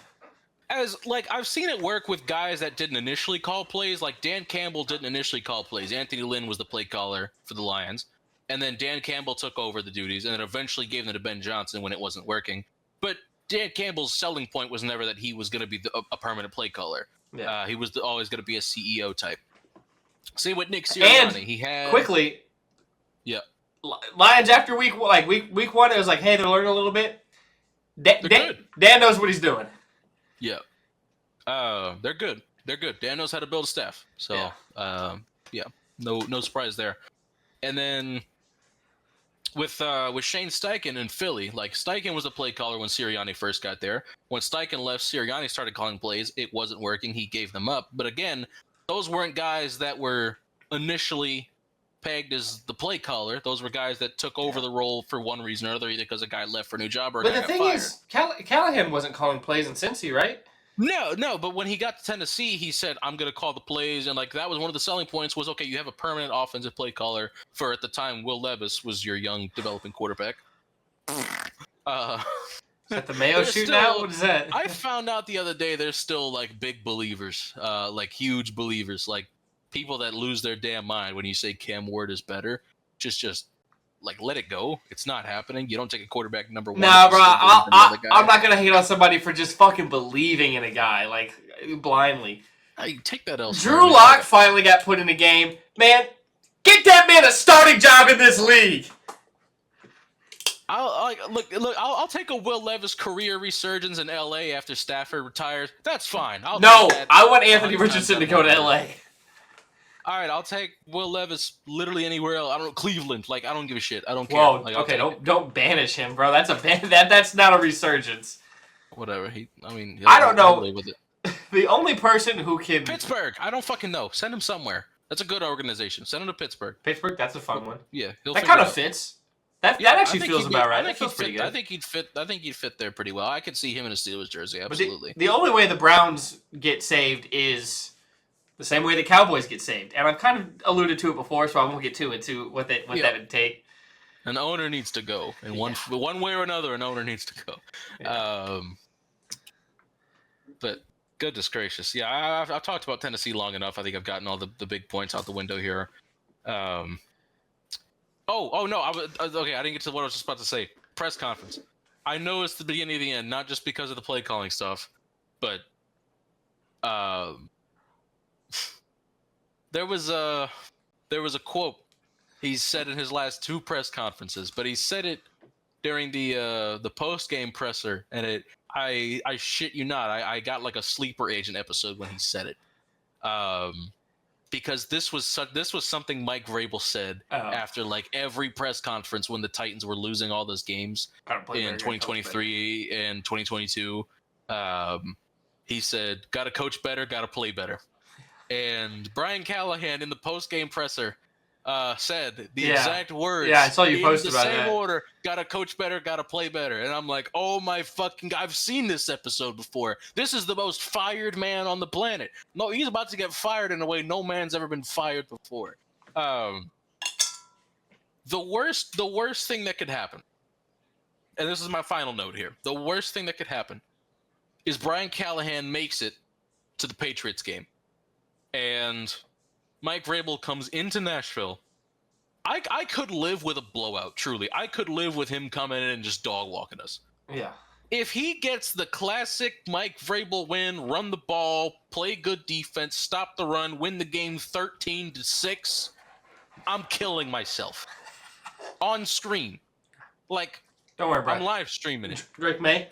I've seen it work with guys that didn't initially call plays. Like Dan Campbell didn't initially call plays. Anthony Lynn was the play caller for the Lions. And then Dan Campbell took over the duties and then eventually gave them to Ben Johnson when it wasn't working. But Dan Campbell's selling point was never that he was going to be a permanent play caller. Yeah. He was always going to be a CEO type. Same with Nick Sirianni. And quickly, Lions after week one, it was like, hey, they're learning a little bit. Dan knows what he's doing. Yeah. They're good. They're good. Dan knows how to build a staff. So, no surprise there. And then with Shane Steichen in Philly, Steichen was a play caller when Sirianni first got there. When Steichen left, Sirianni started calling plays. It wasn't working. He gave them up. But again, those weren't guys that were initially pegged as the play caller. Those were guys that took over the role for one reason or another, either because a guy left for a new job or a guy got fired. But the thing is, Callahan wasn't calling plays in Cincy, right? No, but when he got to Tennessee, he said, I'm going to call the plays, and that was one of the selling points was, okay, you have a permanent offensive play caller for, at the time, Will Levis was your young developing quarterback. Is that the Mayo shootout? What is that? I found out the other day there's still, big believers, huge believers, people that lose their damn mind when you say Cam Ward is better. Just let it go. It's not happening. You don't take a quarterback number one. Nah, bro. I'm not going to hate on somebody for just fucking believing in a guy, blindly. Hey, take that else. Drew Lock finally got put in the game. Man, get that man a starting job in this league. I'll take a Will Levis career resurgence in L.A. after Stafford retires. That's fine. I want Anthony Richardson to go to L.A. All right, I'll take Will Levis literally anywhere else. I don't know, Cleveland. I don't give a shit. I don't care. Whoa, okay, don't banish him, bro. That's that's not a resurgence. Whatever. I don't know. With it. The only person who can Pittsburgh. I don't fucking know. Send him somewhere. That's a good organization. Send him to Pittsburgh. Pittsburgh, that's a fun one. Yeah, that kind of fits. That actually feels about right. That feels pretty good. I think he'd fit there pretty well. I could see him in a Steelers jersey. Absolutely. The only way the Browns get saved is the same way the Cowboys get saved. And I've kind of alluded to it before, so I won't get too into what that would take. An owner needs to go. In one way or another, an owner needs to go. Yeah. But goodness gracious. Yeah, I've talked about Tennessee long enough. I think I've gotten all the big points out the window here. No. Okay, I didn't get to what I was just about to say. Press conference. I know it's the beginning of the end, not just because of the play calling stuff, but there was a quote he said in his last two press conferences, but he said it during the post game presser, and I shit you not, I got a sleeper agent episode when he said it, because this was something Mike Vrabel said after every press conference when the Titans were losing all those games in 2023 and 2022. He said, "Got to coach better, got to play better." And Brian Callahan in the post-game presser said the exact words. Yeah, I saw you post about that. In the same order, gotta coach better, gotta play better. And I'm like, oh my fucking God, I've seen this episode before. This is the most fired man on the planet. No, he's about to get fired in a way no man's ever been fired before. The worst thing that could happen, and this is my final note here, the worst thing that could happen is Brian Callahan makes it to the Patriots game. And Mike Vrabel comes into Nashville. I could live with a blowout, truly. I could live with him coming in and just dog walking us. Yeah. If he gets the classic Mike Vrabel win, run the ball, play good defense, stop the run, win the game 13-6, I'm killing myself. On screen. Don't worry, bro. I'm live streaming it. Drake May?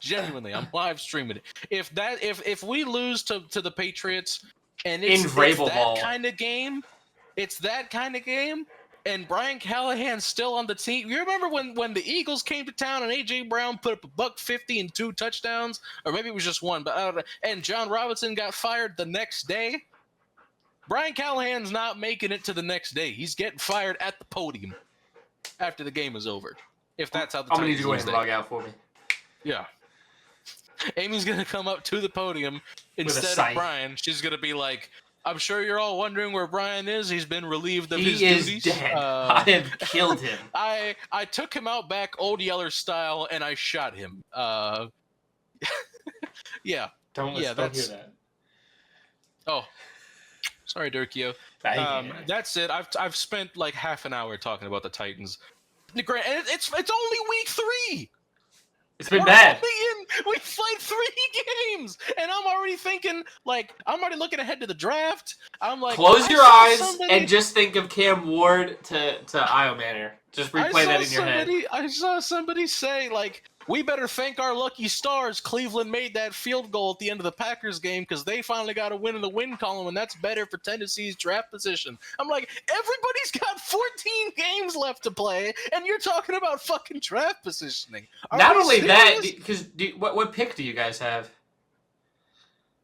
Genuinely, I'm live streaming it. If we lose to the Patriots and it's that kind of game, and Brian Callahan's still on the team. You remember when the Eagles came to town and A.J. Brown put up a $150 and 2 touchdowns? Or maybe it was just one, but I don't know. And John Robinson got fired the next day? Brian Callahan's not making it to the next day. He's getting fired at the podium after the game is over. If that's how the I'm going to need Titans to go ahead lose and that log game. out for me. Yeah. Amy's going to come up to the podium instead of scythe. Brian. She's going to be like, I'm sure you're all wondering where Brian is. He's been relieved of his He is duties. dead. I have killed him. I took him out back Old Yeller style, and I shot him. Yeah. Don't hear that. Oh, sorry, Durkio. That's it. I've spent like half an hour talking about the Titans. And it's only week 3. It's been bad. We played 3 games, and I'm already thinking, like, I'm already looking ahead to the draft. I'm like, close your eyes and just think of Cam Ward to Io Manor. Just replay that in your head. I saw somebody say, like, we better thank our lucky stars Cleveland made that field goal at the end of the Packers game because they finally got a win in the win column, and that's better for Tennessee's draft position. I'm like, everybody's got 14 games left to play, and you're talking about fucking draft positioning. Not only that, because what pick do you guys have?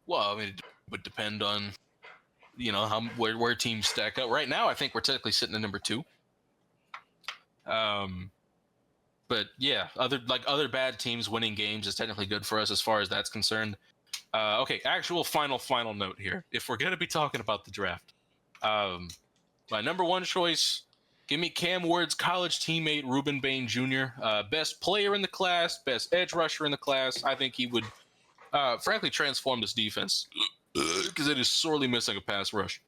Well, I mean, it would depend on, you know, where teams stack up. Right now, I think we're technically sitting at number 2. But yeah, other bad teams winning games is technically good for us as far as that's concerned. Okay, actual final note here. If we're gonna be talking about the draft, my number 1 choice, give me Cam Ward's college teammate Ruben Bain Jr. Best player in the class, best edge rusher in the class. I think he would, frankly, transform this defense because it is sorely missing a pass rush,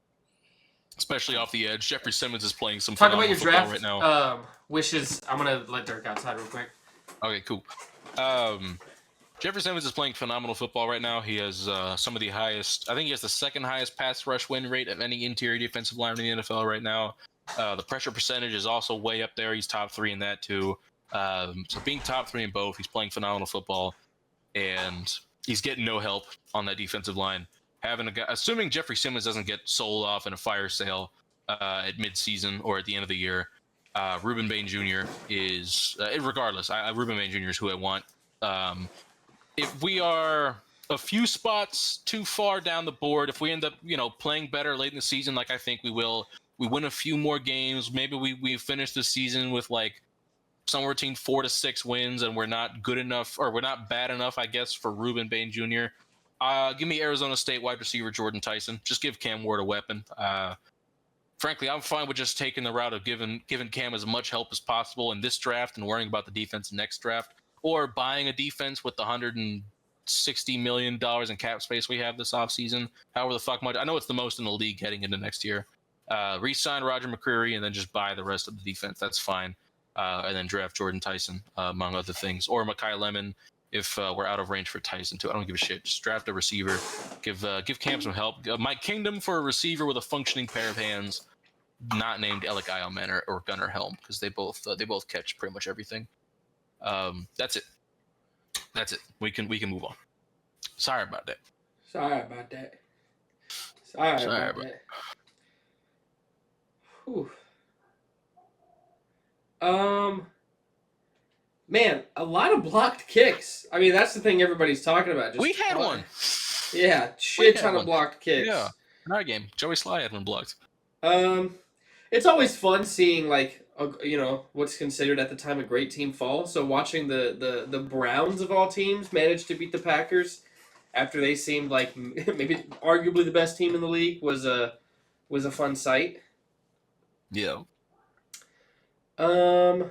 especially off the edge. Jeffrey Simmons is playing some talk about your draft right now. Wishes. I'm gonna let Dirk outside real quick. Okay, cool. Jeffrey Simmons is playing phenomenal football right now. He has some of the highest. I think he has the 2nd highest pass rush win rate of any interior defensive lineman in the NFL right now. The pressure percentage is also way up there. He's top 3 in that too. So being top 3 in both, he's playing phenomenal football, and he's getting no help on that defensive line. Having a guy, assuming Jeffrey Simmons doesn't get sold off in a fire sale at midseason or at the end of the year, Ruben Bain Jr. is, regardless, Ruben Bain Jr. is who I want. If we are a few spots too far down the board, if we end up, you know, playing better late in the season, like I think we will, we win a few more games, maybe we finish the season with like somewhere between 4 to 6 wins, and we're not good enough, or we're not bad enough, I guess, for Ruben Bain Jr. Give me Arizona State wide receiver Jordan Tyson. Just give Cam Ward a weapon. Frankly, I'm fine with just taking the route of giving Cam as much help as possible in this draft and worrying about the defense next draft, or buying a defense with the $160 million in cap space we have this offseason. However the fuck much. I know it's the most in the league heading into next year. Re-sign Roger McCreary and then just buy the rest of the defense. That's fine. And then draft Jordan Tyson, among other things. Or Mekhi Lemon if we're out of range for Tyson, too. I don't give a shit. Just draft a receiver. Give Cam some help. My kingdom for a receiver with a functioning pair of hands, not named Alec Eilman or Gunnar Helm, because they both catch pretty much everything. That's it. We can move on. Sorry about that. Sorry about that. Whew. Man, a lot of blocked kicks. I mean, that's the thing everybody's talking about. Just we had one. Yeah, shit ton of blocked kicks. Yeah, in our game, Joey Sly had one blocked. It's always fun seeing, like, you know, what's considered at the time a great team fall. So watching the Browns of all teams manage to beat the Packers after they seemed like maybe arguably the best team in the league was a fun sight. Yeah. The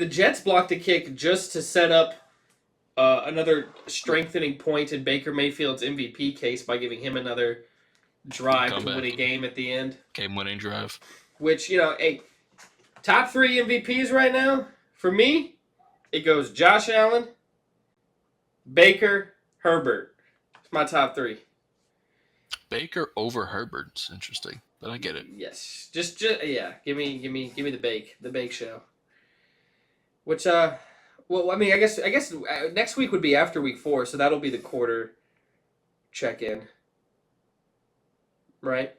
Jets blocked a kick just to set up another strengthening point in Baker Mayfield's MVP case by giving him another drive to win a game at the end. Game-winning drive. Which, you know, hey, top 3 MVPs right now, for me, it goes Josh Allen, Baker, Herbert. It's my top 3. Baker over Herbert. It's interesting, but I get it. Yes. Just yeah, give me the bake show. Which well, I mean, I guess next week would be after week 4, so that'll be the quarter check-in. Right?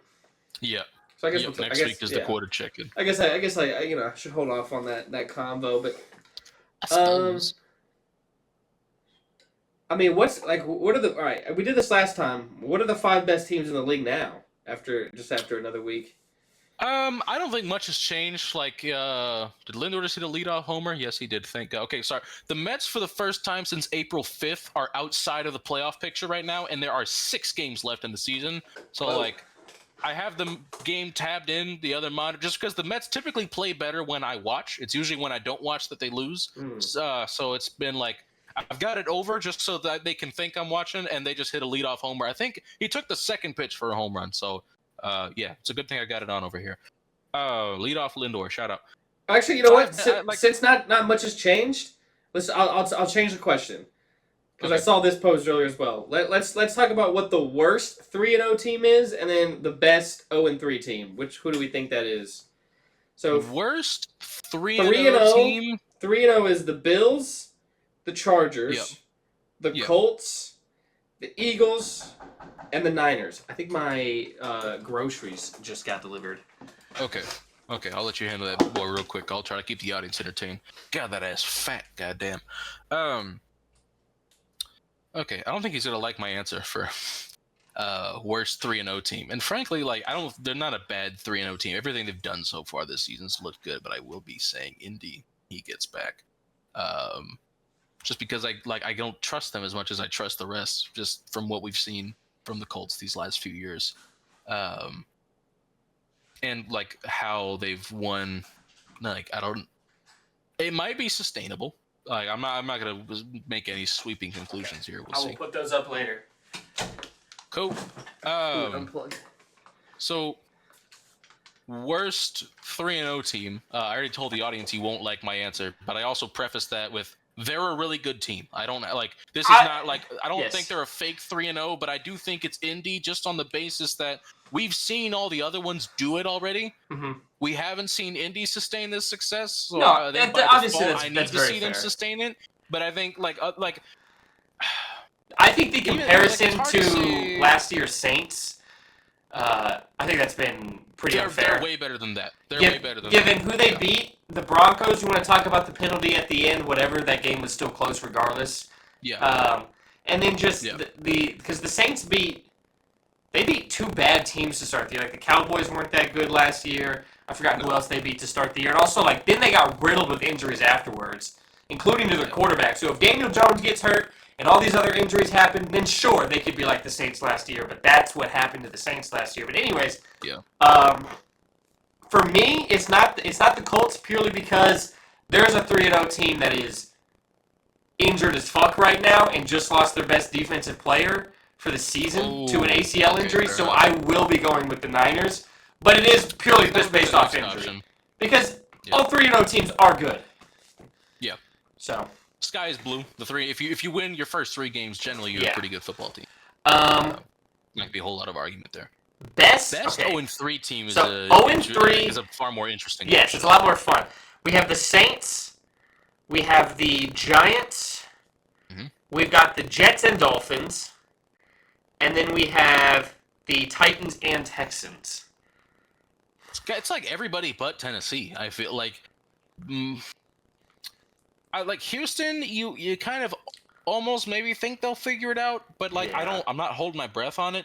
Yeah. So I guess Yep, I next guess week is the yeah. quarter chicken. I guess I should hold off on that combo, but I suppose. I mean, what are the all right? We did this last time. What are the 5 best teams in the league now after another week? I don't think much has changed. Like, did Lindor just hit a leadoff homer? Yes, he did. Thank God. Okay, sorry. The Mets, for the first time since April 5th, are outside of the playoff picture right now, and there are 6 games left in the season. So, like, I have the game tabbed in the other monitor just because the Mets typically play better when I watch. It's usually when I don't watch that they lose. So it's been like I've got it over just so that they can think I'm watching, and they just hit a leadoff homer. I think he took the second pitch for a home run. So yeah, it's a good thing I got it on over here. Leadoff Lindor, shout out. Actually, you know what? Since not much has changed, I'll change the question because I saw this posed earlier as well. Let's talk about what the worst 3-0 team is, and then the best 0-3 team. Who do we think that is? So worst 3-0 team. 3-0 is the Bills, the Chargers, the Colts, the Eagles, and the Niners. I think my groceries just got delivered. Okay, I'll let you handle that boy real quick. I'll try to keep the audience entertained. God, that ass fat, goddamn. Okay, I don't think he's gonna like my answer for worst 3-0 team. And frankly, like they're not a bad 3-0 team. Everything they've done so far this season's looked good, but I will be saying Indy he gets back. Just because I don't trust them as much as I trust the rest, just from what we've seen from the Colts these last few years. And like how they've won, like it might be sustainable. Like I'm not gonna make any sweeping conclusions here. We'll see. I will put those up later. Cool. Unplug. So worst 3-0 team. I already told the audience you won't like my answer, but I also prefaced that with they're a really good team. I don't like this is not like I don't think they're a fake 3-0, but I do think it's Indy just on the basis that we've seen all the other ones do it already. Mm-hmm. We haven't seen Indy sustain this success, so no, I think by obviously default, I need to see them fair. sustain it. But I think I think the comparison to last year's Saints, I think that's been pretty unfair. They're way better than that. Way better than given who they beat, the Broncos. You want to talk about the penalty at the end? Whatever, that game was still close regardless. Yeah. And then just because the Saints beat 2 bad teams to start the year. Like the Cowboys weren't that good last year. I forgot who else they beat to start the year. And also, like, then they got riddled with injuries afterwards, including to their quarterback. So if Daniel Jones gets hurt and all these other injuries happen, then sure, they could be like the Saints last year. But that's what happened to the Saints last year. But anyways, for me, it's not the Colts purely because there's a 3-0 team that is injured as fuck right now and just lost their best defensive player for the season to an ACL injury. So I will be going with the Niners. But it is purely just based off injury. Because all 3-0 teams are good. Yeah. So sky is blue. The 3 if you win your first 3 games, generally you're a pretty good football team. Might be a whole lot of argument there. Best 0-3 team is so 0-3 is a far more interesting. Yes, option. it's a lot more fun. We have the Saints. We have the Giants. Mm-hmm. We've got the Jets and Dolphins. And then we have the Titans and Texans. It's like everybody but Tennessee. I feel like, I like Houston. You kind of almost maybe think they'll figure it out, but like I'm not holding my breath on it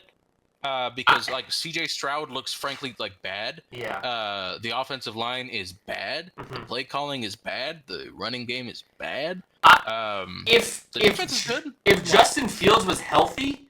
because like C.J. Stroud looks frankly like bad. Yeah. The offensive line is bad. Mm-hmm. The play calling is bad. The running game is bad. If the defense is good. If Justin Fields was healthy.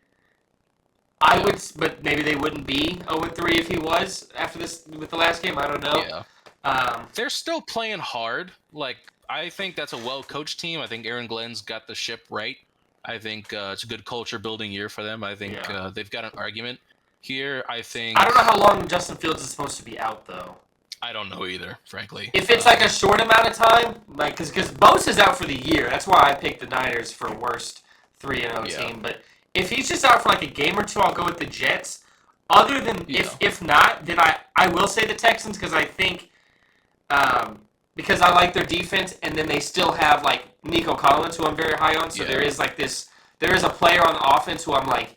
I would, but maybe they wouldn't be 0-3 if he was after this with the last game. I don't know. Yeah. They're still playing hard. Like I think that's a well-coached team. I think Aaron Glenn's got the ship right. I think it's a good culture-building year for them. I think they've got an argument here. I don't know how long Justin Fields is supposed to be out though. I don't know either, frankly. If it's like a short amount of time, like because Bose is out for the year. That's why I picked the Niners for worst 3-0 team, but. If he's just out for like a game or two, I'll go with the Jets. Other than if not, then I will say the Texans because I think because I like their defense, and then they still have like Nico Collins, who I'm very high on. So there is a player on the offense who I'm like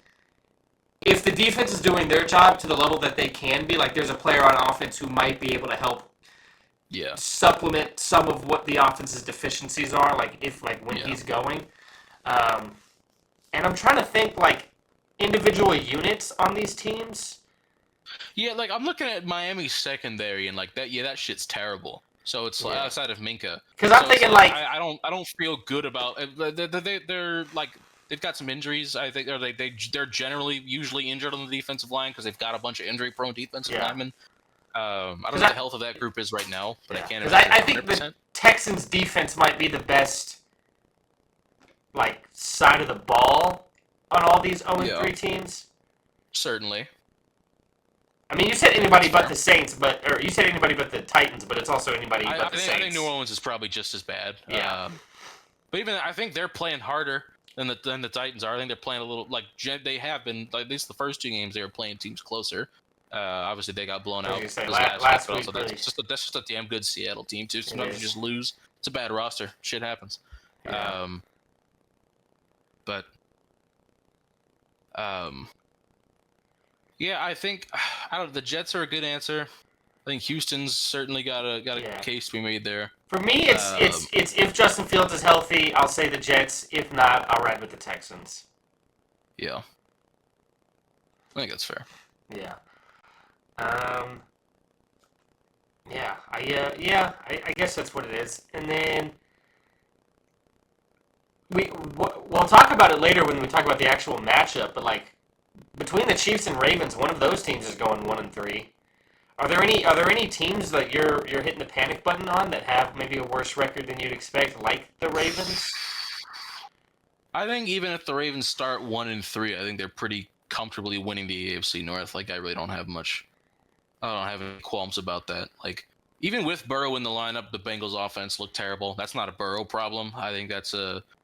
if the defense is doing their job to the level that they can be, like there's a player on offense who might be able to help supplement some of what the offense's deficiencies are, when he's going. And I'm trying to think individual units on these teams. Yeah, I'm looking at Miami's secondary and that shit's terrible. So it's outside of Minka. Because I'm thinking I don't feel good about they're they've got some injuries. I think they're generally usually injured on the defensive line because they've got a bunch of injury-prone defensive linemen. I don't know what the health of that group is right now, but I can't. Because I think the Texans' defense might be the best side of the ball on all these 0-3 teams. Certainly. I mean, you said anybody but the Saints, or you said anybody but the Titans, but it's also anybody but the Saints. I think New Orleans is probably just as bad. Yeah. But even I think they're playing harder than the Titans are. I think they're playing a little they have been. At least the first 2 games they were playing teams closer. Obviously they got blown out last week, but that's just a damn good Seattle team too. Sometimes you just lose. It's a bad roster. Shit happens. Yeah. Yeah, I think the Jets are a good answer. I think Houston's certainly got a case to be made there. For me, it's if Justin Fields is healthy, I'll say the Jets. If not, I'll ride with the Texans. Yeah, I think that's fair. Yeah. I guess that's what it is. And then we'll talk about it later when we talk about the actual matchup. But between the Chiefs and Ravens, one of those teams is going 1-3. Are there any teams that you're hitting the panic button on that have maybe a worse record than you'd expect, like the Ravens? I think even if the Ravens start 1-3, I think they're pretty comfortably winning the AFC North. I really don't have much. I don't have any qualms about that. Even with Burrow in the lineup, the Bengals offense looked terrible. That's not a Burrow problem. I think that's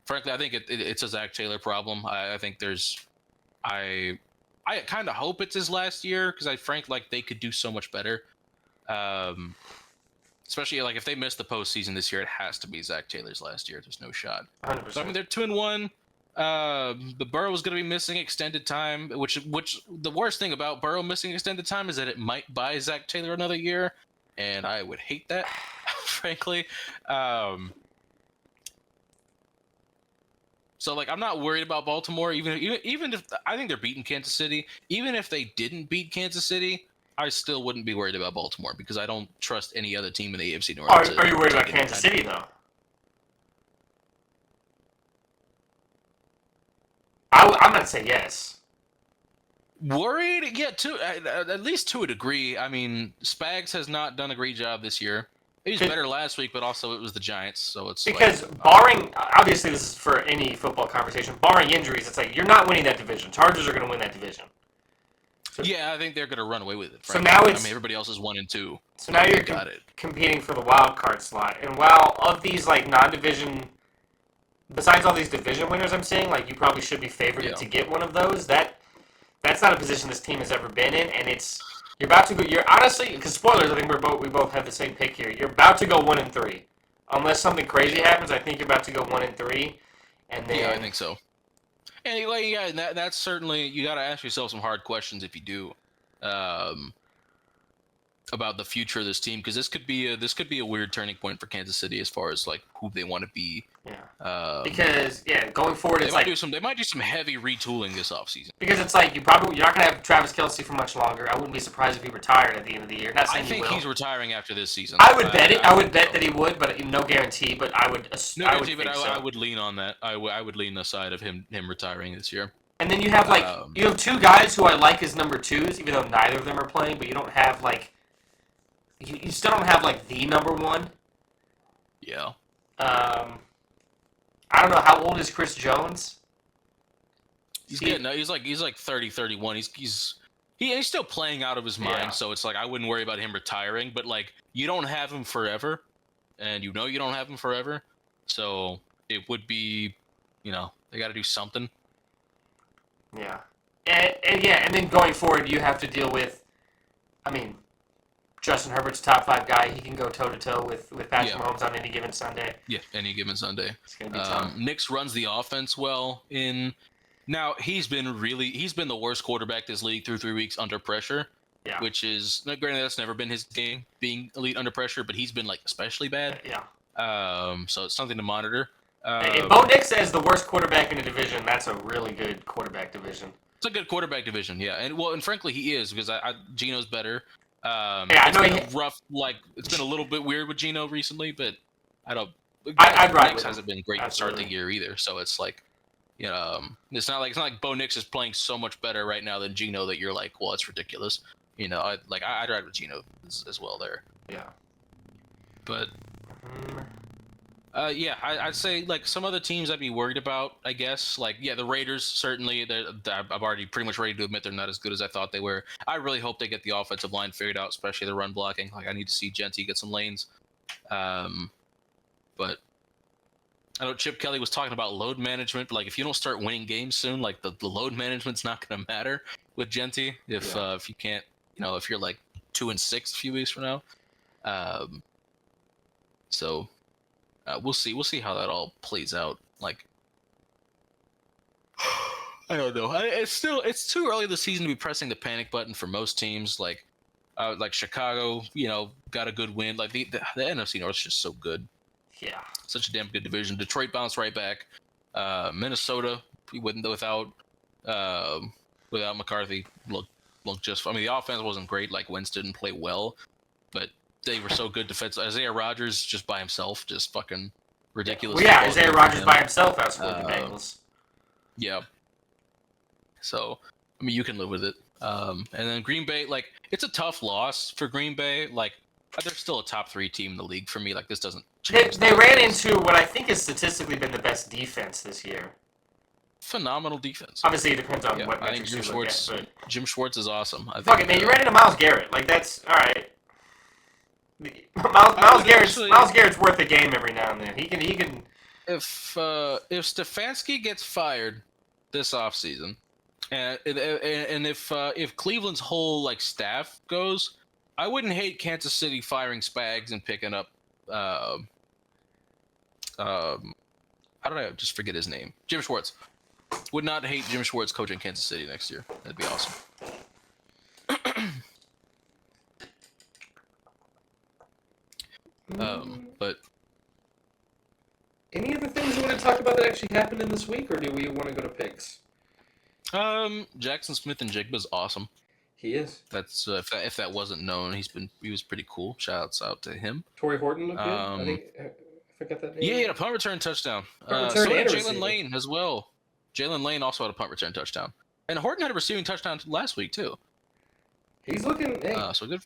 frankly, I think it's a Zach Taylor problem. I think I kind of hope it's his last year because they could do so much better. Especially if they miss the postseason this year, it has to be Zach Taylor's last year. There's no shot. 100%. So, they're 2-1. The Burrow is going to be missing extended time, which the worst thing about Burrow missing extended time is that it might buy Zach Taylor another year, and I would hate that, frankly. So I'm not worried about Baltimore, even if I think they're beating Kansas City. Even if they didn't beat Kansas City, I still wouldn't be worried about Baltimore because I don't trust any other team in the AFC North. Are you worried about Kansas City though? I'm gonna say yes. Worried? Yeah, at least to a degree. I mean, Spags has not done a great job this year. He was better last week, but also it was the Giants, so it's because barring obviously this is for any football conversation, barring injuries, it's you're not winning that division. Chargers are going to win that division. So, yeah, I think they're going to run away with it. Frankly. So now everybody else is 1-2. So now you're competing for the wild card slot, and while of these non-division. Besides all these division winners I'm seeing, you probably should be favored to get one of those. That's not a position this team has ever been in, and you're about to go. You're honestly, because spoilers, I think we both have the same pick here. You're about to go 1-3, unless something crazy happens. I think you're about to go 1-3, and then I think so. And that's certainly you got to ask yourself some hard questions if you do. About the future of this team because this could be a weird turning point for Kansas City as far as who they want to be. Yeah. Because going forward, they might do some heavy retooling this offseason. Because it's you're not gonna have Travis Kelce for much longer. I wouldn't be surprised if he retired at the end of the year. Not saying I think he's retiring after this season. I would bet it. I would bet that he would, but no guarantee. But I would. I would lean on that. I would lean the side of him retiring this year. And then you have you have 2 guys who I like as number 2s, even though neither of them are playing. But you don't have You still don't have the number 1. Yeah. I don't know how old is Chris Jones. He's 30, 31. He's still playing out of his mind. So it's I wouldn't worry about him retiring. But you don't have him forever, and you don't have him forever. So it would be, they got to do something. Yeah, and then going forward, you have to deal with. Justin Herbert's top 5 guy. He can go toe-to-toe with Patrick Mahomes on any given Sunday. Yeah, any given Sunday. It's going to be tough. Nix runs the offense well in Now he's been the worst quarterback this league through 3 weeks under pressure. Yeah. Which is, granted, that's never been his game, being elite under pressure, but he's been like especially bad. Yeah. So it's something to monitor. If Bo Nix says the worst quarterback in the division, that's a really good quarterback division. It's a good quarterback division, yeah, and frankly he is, because Gino's better. Yeah, I know it's been rough, it's been a little bit weird with Gino recently, but I'd ride Nix with him. hasn't been great to start the year either, so it's like, it's not like Bo Nix is playing so much better right now than Gino that you're like, well, it's ridiculous. I'd ride with Gino as well there. Yeah. But I'd say like some other teams I'd be worried about, I guess. Like, the Raiders, certainly. I'm already pretty much ready to admit they're not as good as I thought they were. I really hope they get the offensive line figured out, especially the run blocking. Like, I need to see Genty get some lanes. But I know Chip Kelly was talking about load management. But, like, if you don't start winning games soon, like the load management's not going to matter with Genty if you can't, if you're like 2-6 a few weeks from now. So we'll see. We'll see how that all plays out. Like, I don't know. It's too early in the season to be pressing the panic button for most teams. Like Chicago, got a good win. Like the NFC North is just so good. Yeah. Such a damn good division. Detroit bounced right back. Minnesota, without McCarthy, looked just. I mean, the offense wasn't great. Like, Wentz didn't play well, but they were so good defense. Isaiah Rodgers just by himself, just fucking ridiculous. Well, yeah, Isaiah Rodgers by himself outscored the Bengals. Yeah. So, I mean, you can live with it. And then Green Bay, like, it's a tough loss for Green Bay. Like, they're still a top 3 team in the league for me. Like, this doesn't change. They ran into what I think has statistically been the best defense this year. Phenomenal defense. Obviously, it depends on what I think metrics you look at, but Jim Schwartz is awesome. Fuck it, man. You ran into Myles Garrett. Like, that's all right. Myles Garrett's worth a game every now and then. He can. If Stefanski gets fired this offseason, and if Cleveland's whole like staff goes, I wouldn't hate Kansas City firing Spags and picking up how did I just forget his name? Jim Schwartz. Would not hate Jim Schwartz coaching Kansas City next year. That'd be awesome. But any other things you want to talk about that actually happened in this week, or do we want to go to picks? Jackson Smith-Njigba's awesome. He is. That's if that wasn't known, he was pretty cool. Shouts out to him. Torrey Horton looked good. I think I forgot that name. Yeah, he had a punt return touchdown. So did Jalen Lane as well. Jalen Lane also had a punt return touchdown, and Horton had a receiving touchdown last week too. He's looking. Hey. So good.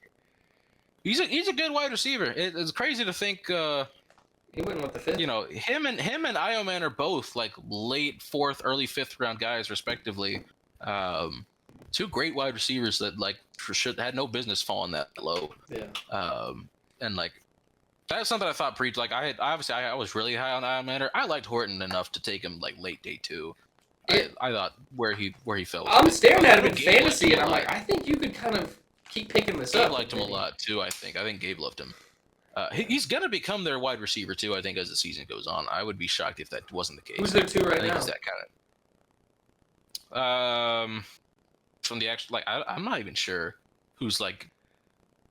He's a good wide receiver. It's crazy to think. He went with the 5th. Him and Ioman are both like late 4th, early 5th round guys, respectively. 2 great wide receivers that like had no business falling that low. Yeah. And like that's something I thought Like I was really high on Ioman. I liked Horton enough to take him like late day 2. I thought where he fell. I'm staring at him in fantasy, and I'm like, I think you could kind of keep picking this up. Gabe liked him a lot too. I think Gabe loved him. He's gonna become their wide receiver too. I think as the season goes on, I would be shocked if that wasn't the case. Who's their 2 right now? He's that kind of. From the actual, like, I'm not even sure who's like.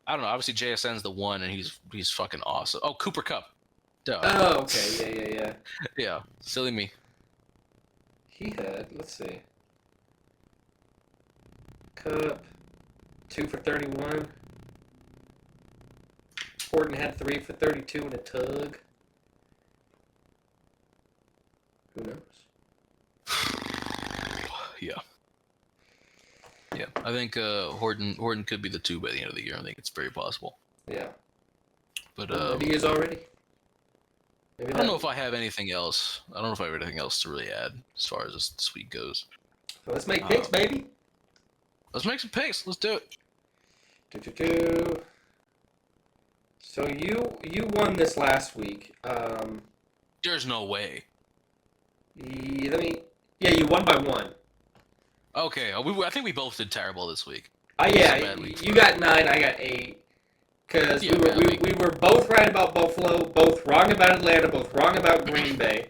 I don't know. Obviously, JSN's the 1, and he's fucking awesome. Oh, Cooper Kupp. Duh. Oh, okay. Yeah. Yeah, silly me. He had, let's see, Kupp, 2 for 31. Horton had 3 for 32 and a tug. Who knows? Yeah. I think Horton could be the 2 by the end of the year. I think it's very possible. Yeah. But maybe he is already. Maybe I don't know if I have anything else. I don't know if I have anything else to really add as far as this week goes. So let's make picks, baby. Let's make some picks. Let's do it. So you won this last week. There's no way. You won by 1. Okay, I think we both did terrible this week. You got 9, I got 8. Because we were both right about Buffalo, both wrong about Atlanta, both wrong about Green Bay.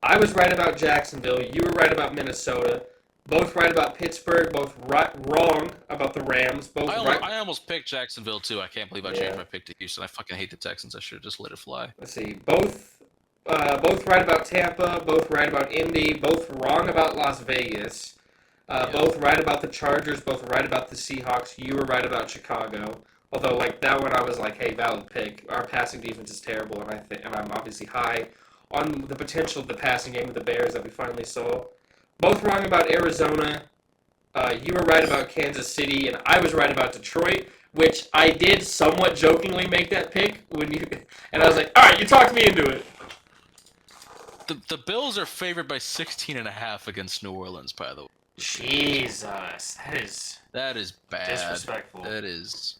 I was right about Jacksonville. You were right about Minnesota. Both right about Pittsburgh. Both wrong about the Rams. Both right. I almost picked Jacksonville too. I can't believe I changed my pick to Houston. I fucking hate the Texans. I should have just let it fly. Let's see. Both right about Tampa. Both right about Indy. Both wrong about Las Vegas. Both right about the Chargers. Both right about the Seahawks. You were right about Chicago. Although, like that one, I was like, "Hey, valid pick. Our passing defense is terrible," and I'm obviously high on the potential of the passing game of the Bears that we finally saw. Both wrong about Arizona. You were right about Kansas City, and I was right about Detroit, which I did somewhat jokingly make that pick and I was like, "All right, you talked me into it." The Bills are favored by 16.5 against New Orleans. By the way, Jesus, that is bad. Disrespectful. That is.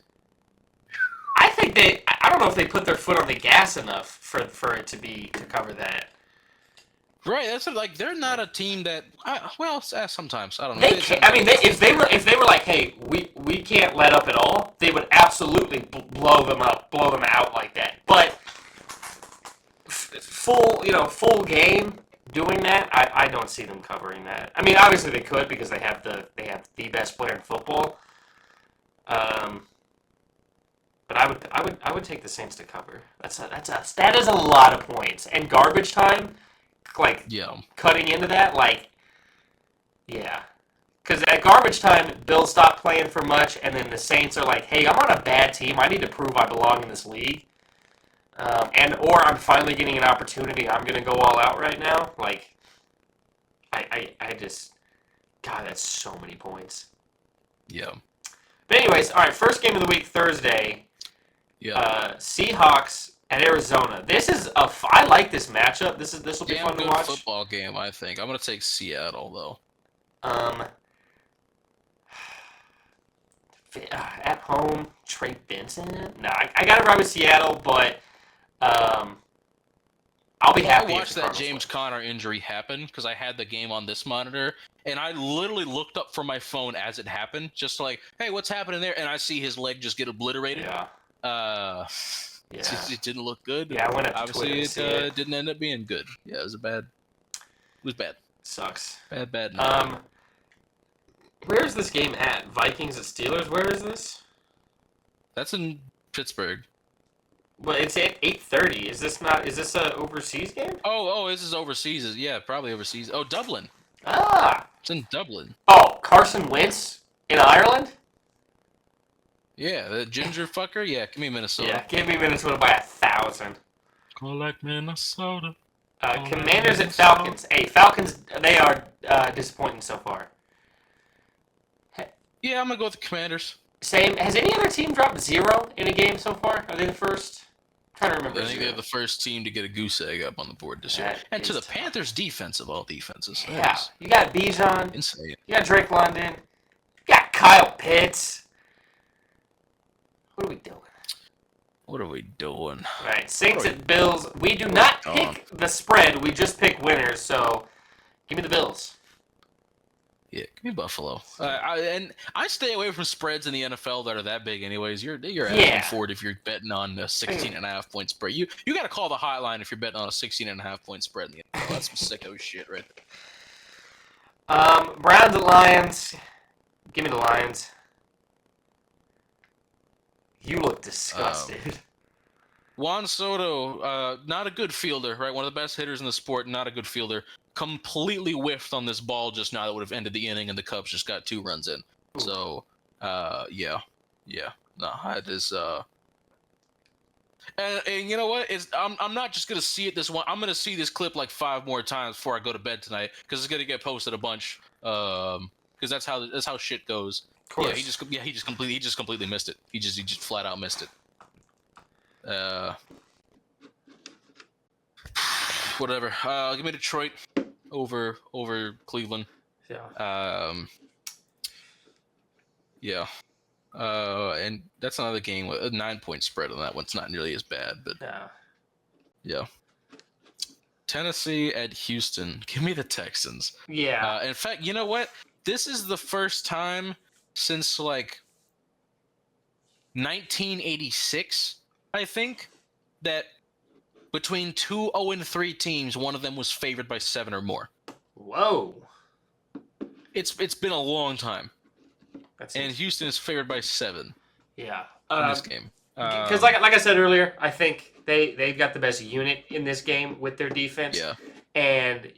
I think I don't know if they put their foot on the gas enough for it to cover that. Right, that's like they're not a team that. Sometimes I don't know. If they were like, hey, we can't let up at all, they would absolutely blow them out like that. But full game doing that, I don't see them covering that. I mean, obviously they could because they have the best player in football. But I would take the Saints to cover. That is a lot of points and garbage time. Cutting into that, because at garbage time, Bills stop playing for much, and then the Saints are like, "Hey, I'm on a bad team. I need to prove I belong in this league, or I'm finally getting an opportunity. I'm gonna go all out right now." Like, I just, God, that's so many points. Yeah. But anyways, all right. First game of the week, Thursday. Yeah. Seahawks at Arizona. I like this matchup. This will be fun to watch. Football game, I think. I'm gonna take Seattle though. At home, Trey Benson. No, I got to ride with Seattle, but I'll be happy. I watched that James Conner injury happen because I had the game on this monitor, and I literally looked up from my phone as it happened, just like, "Hey, what's happening there?" And I see his leg just get obliterated. Yeah. It didn't look good. Yeah, I went up to Obviously, Twitter it didn't end up being good. Yeah, it was bad. Sucks. Bad. Where's this game at? Vikings at Steelers? Where is this? That's in Pittsburgh. Well, it's at 8:30. Is this a overseas game? Oh, this is overseas. Yeah, probably overseas. Oh, Dublin. Ah. It's in Dublin. Oh, Carson Wentz in Ireland? Yeah, the ginger fucker. Yeah, give me Minnesota. Yeah, give me Minnesota by 1,000. Collect Minnesota. Commanders at Falcons. Hey, Falcons, they are disappointing so far. Yeah, I'm going to go with the Commanders. Same. Has any other team dropped 0 in a game so far? Are they the first? I'm trying to remember. I think they're the first team to get a goose egg up on the board this year. And to the Panthers' defense of all defenses. Yeah, you got Bijan. Insane. You got Drake London. You got Kyle Pitts. What are we doing? All right, Saints at Bills. We do not pick the spread. We just pick winners. So, give me the Bills. Yeah, give me Buffalo. And I stay away from spreads in the NFL that are that big anyways. You're asking for it if you're betting on a 16.5 point spread. You got to call the hotline if you're betting on a 16.5 point spread in the NFL. That's some sicko shit right there. Browns at Lions. Give me the Lions. You look disgusted. Juan Soto, not a good fielder, right? One of the best hitters in the sport, not a good fielder. Completely whiffed on this ball just now that would have ended the inning, and the Cubs just got 2 runs in. Ooh. So, yeah. No, it is. And you know what? I'm not just gonna see it this one. I'm gonna see this clip like 5 more times before I go to bed tonight because it's gonna get posted a bunch. Because that's how shit goes. Of course. Yeah, he just completely missed it. He just flat out missed it. Whatever. Give me Detroit over Cleveland. Yeah. Yeah. And that's another game with a 9-point spread on that one. It's not nearly as bad, but yeah. Tennessee at Houston. Give me the Texans. Yeah. In fact, you know what? This is the first time since like 1986, I think, that between 2-0-3 teams, one of them was favored by 7 or more. Whoa. It's been a long time, That's and Houston is favored by 7 yeah. in this game. Because like I said earlier, I think they've got the best unit in this game with their defense, Yeah. and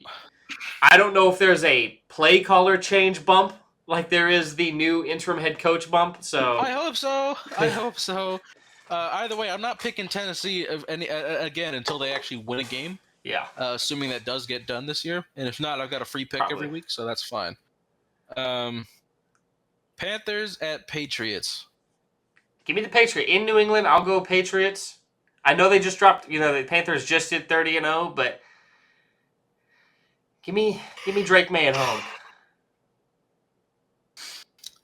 I don't know if there's a play caller change bump like there is the new interim head coach bump. So I hope so. I hope so. Either way, I'm not picking Tennessee again until they actually win a game. yeah, Assuming that does get done this year, and if not, I've got a free pick probably. every week, so that's fine. Panthers at Patriots. Give me the Patriots in New England. I'll go Patriots. I know they just dropped. The Panthers just did 30-0, but give me Drake May at home.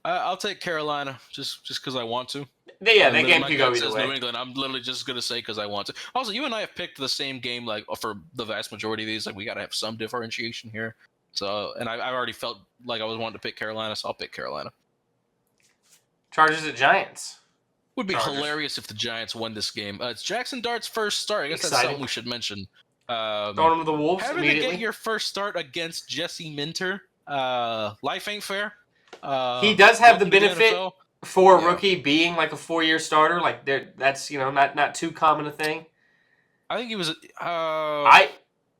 I'll take Carolina just because I want to. Yeah, that game could go either says way. New England. I'm literally just gonna say because I want to. Also, you and I have picked the same game like for the vast majority of these. Like we gotta have some differentiation here. So, and I already felt like I was wanting to pick Carolina, so I'll pick Carolina. Chargers at Giants. Would be hilarious if the Giants won this game. It's Jackson Dart's first start. I guess that's something we should mention. Throwing him to the Wolves having immediately. to get your first start against Jesse Minter, life ain't fair. He does have the benefit for a rookie being like a 4-year starter. Like that's not too common a thing. I think he was. I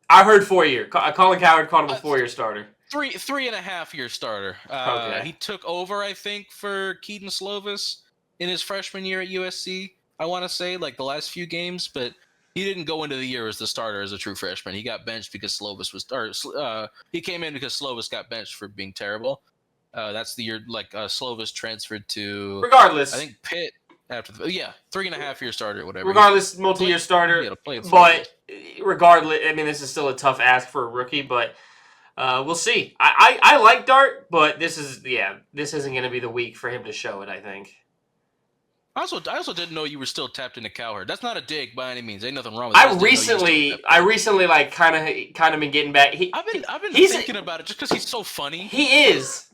heard 4-year. Colin Cowherd called him a 4-year starter. 3.5-year starter. Okay. He took over, I think, for Keaton Slovis in his freshman year at USC. I want to say like the last few games, but he didn't go into the year as the starter as a true freshman. He got benched because Slovis was. He came in because Slovis got benched for being terrible. That's the year Slovis transferred to. Regardless, I think Pitt after 3.5-year starter, whatever. Regardless, multi-year starter. But regardless, I mean, this is still a tough ask for a rookie, but we'll see. I like Dart, but this isn't going to be the week for him to show it. I think. I also didn't know you were still tapped into Cowherd. That's not a dig by any means. Ain't nothing wrong with it. I recently like kind of been getting back. I've been thinking about it just because he's so funny. He is.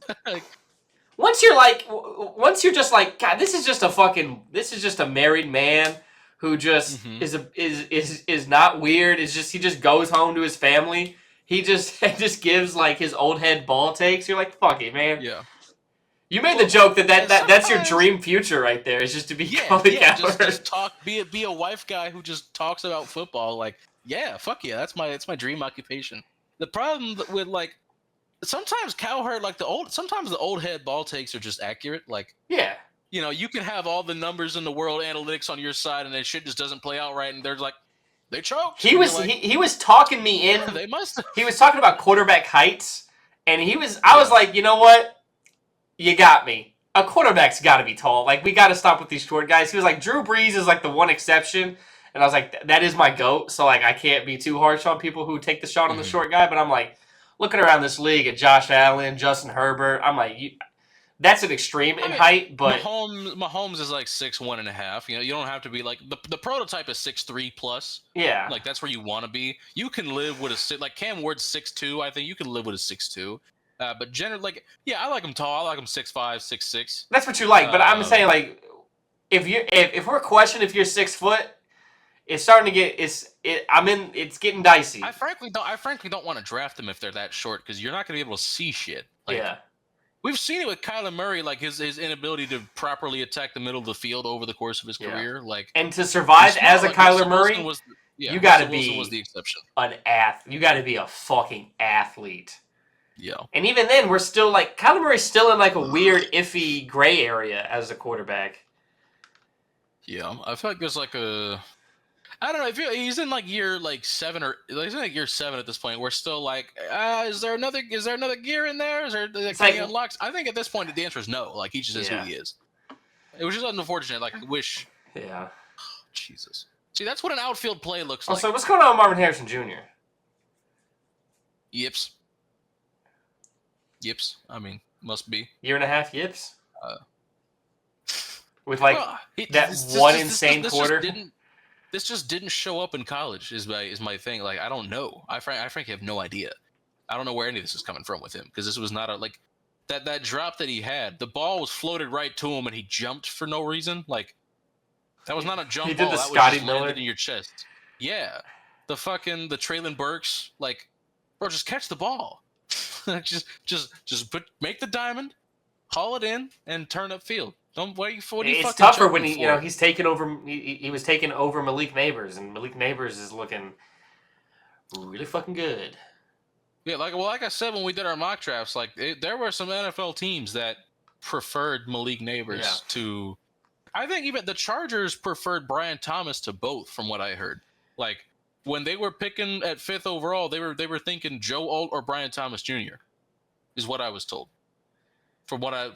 Once you're just like, God, this is just a married man who just is not weird. It's just he just goes home to his family. He just gives like his old head ball takes. You're like, fuck it, man. Yeah. You made the joke that's your dream future right there. Is just to be Colin Cowherd. Just talk, be a wife guy who just talks about football. Like, yeah, fuck yeah, that's my dream occupation. The problem with like sometimes Cowherd sometimes the old head ball takes are just accurate. Like, yeah, you can have all the numbers in the world, analytics on your side, and then shit just doesn't play out right, and they're like, they choked. He was talking me in. They must. He was talking about quarterback heights, and I was like, you know what? You got me. A quarterback's got to be tall. Like, we got to stop with these short guys. He was like, Drew Brees is like the one exception. And I was like, that is my GOAT. So, like, I can't be too harsh on people who take the shot on the short guy. But I'm like, looking around this league at Josh Allen, Justin Herbert, I'm like, that's an extreme in height. But Mahomes is like 6'1.5". You don't have to be like the prototype is 6'3" plus. Yeah, like that's where you want to be. You can live with like Cam Ward's 6'2". I think you can live with a 6'2". But generally, I like him tall. I like him 6'5", 6'6". That's what you like. But I'm saying, like, if we're questioning if you're 6 foot, it's starting to get it's getting dicey. I frankly don't want to draft them if they're that short because you're not going to be able to see shit. Like, yeah. We've seen it with Kyler Murray, like his inability to properly attack the middle of the field over the course of his career. Like, and to survive as a Kyler Murray, you got to be was the exception. You got to be a fucking athlete. Yeah. And even then, we're still like Kyler Murray's still in like a weird, iffy gray area as a quarterback. Yeah, I feel like there's like I don't know. He's in like year 7 year 7 at this point. We're still like, is there another gear in there? Is there he unlocks? I think at this point the answer is no. Like he just is who he is. It was just unfortunate. Like I wish. Yeah. Jesus. See, that's what an outfield play looks like. Also, what's going on with Marvin Harrison Jr.? Yips. I mean, must be 1.5 yips. With like one insane quarter. This just didn't show up in college. Is my thing. Like I don't know. I frankly have no idea. I don't know where any of this is coming from with him because this was not that drop that he had. The ball was floated right to him and he jumped for no reason. Like that was not a jump ball. That was Scotty just Miller landed in your chest. Yeah, the Traylon Burks. Like, bro, just catch the ball. make the diamond, haul it in, and turn up field. Don't wait for what are you It's fucking tougher when choking he for? he's taken over. He was taking over Malik Neighbors, and Malik Neighbors is looking really fucking good. Yeah, like I said when we did our mock drafts, there were some NFL teams that preferred Malik Neighbors to. I think even the Chargers preferred Brian Thomas to both, from what I heard. Like when they were picking at 5th overall, they were thinking Joe Alt or Brian Thomas Jr. is what I was told. From what I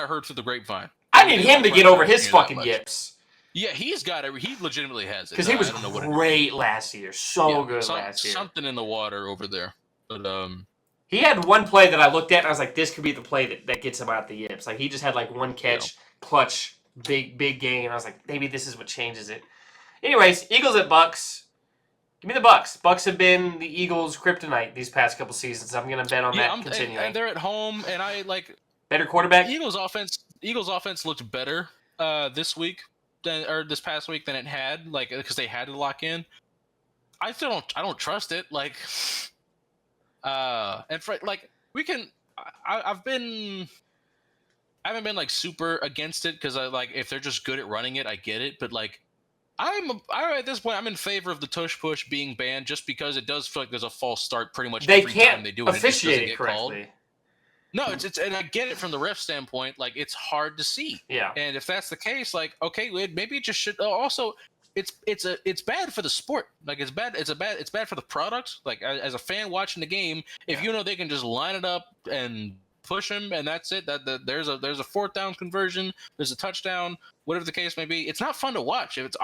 heard through the grapevine. I need him like to Brian get over Thomas his Jr. that fucking much. yips. Yeah, he's got it. He legitimately has it. Because he was I don't know what great last year. So good last year. Something in the water over there. But he had one play that I looked at and I was like, this could be the play that gets him out the yips. Like he just had like one catch, clutch, big game. And I was like, maybe this is what changes it. Anyways, Eagles at Bucks. Give me the Bucks. Bucks have been the Eagles' kryptonite these past couple seasons. I'm gonna bet on that continuing. And they're at home, and I like better quarterback. Eagles offense looked better this past week than it had, like because they had to lock in. I don't trust it. Like, and for like we can. I haven't been like super against it because I like if they're just good at running it, I get it. But like, at this point, I'm in favor of the tush push being banned just because it does feel like there's a false start pretty much every time they do it. Officiate it it correctly. Called. No, it's and I get it from the ref standpoint. Like it's hard to see. Yeah. And if that's the case, like okay, maybe it just should. Also, it's bad for the sport. Like it's bad for the product. Like as a fan watching the game, if you know they can just line it up and push him and that's it. That there's a 4th down conversion. There's a touchdown. Whatever the case may be, it's not fun to watch. If it's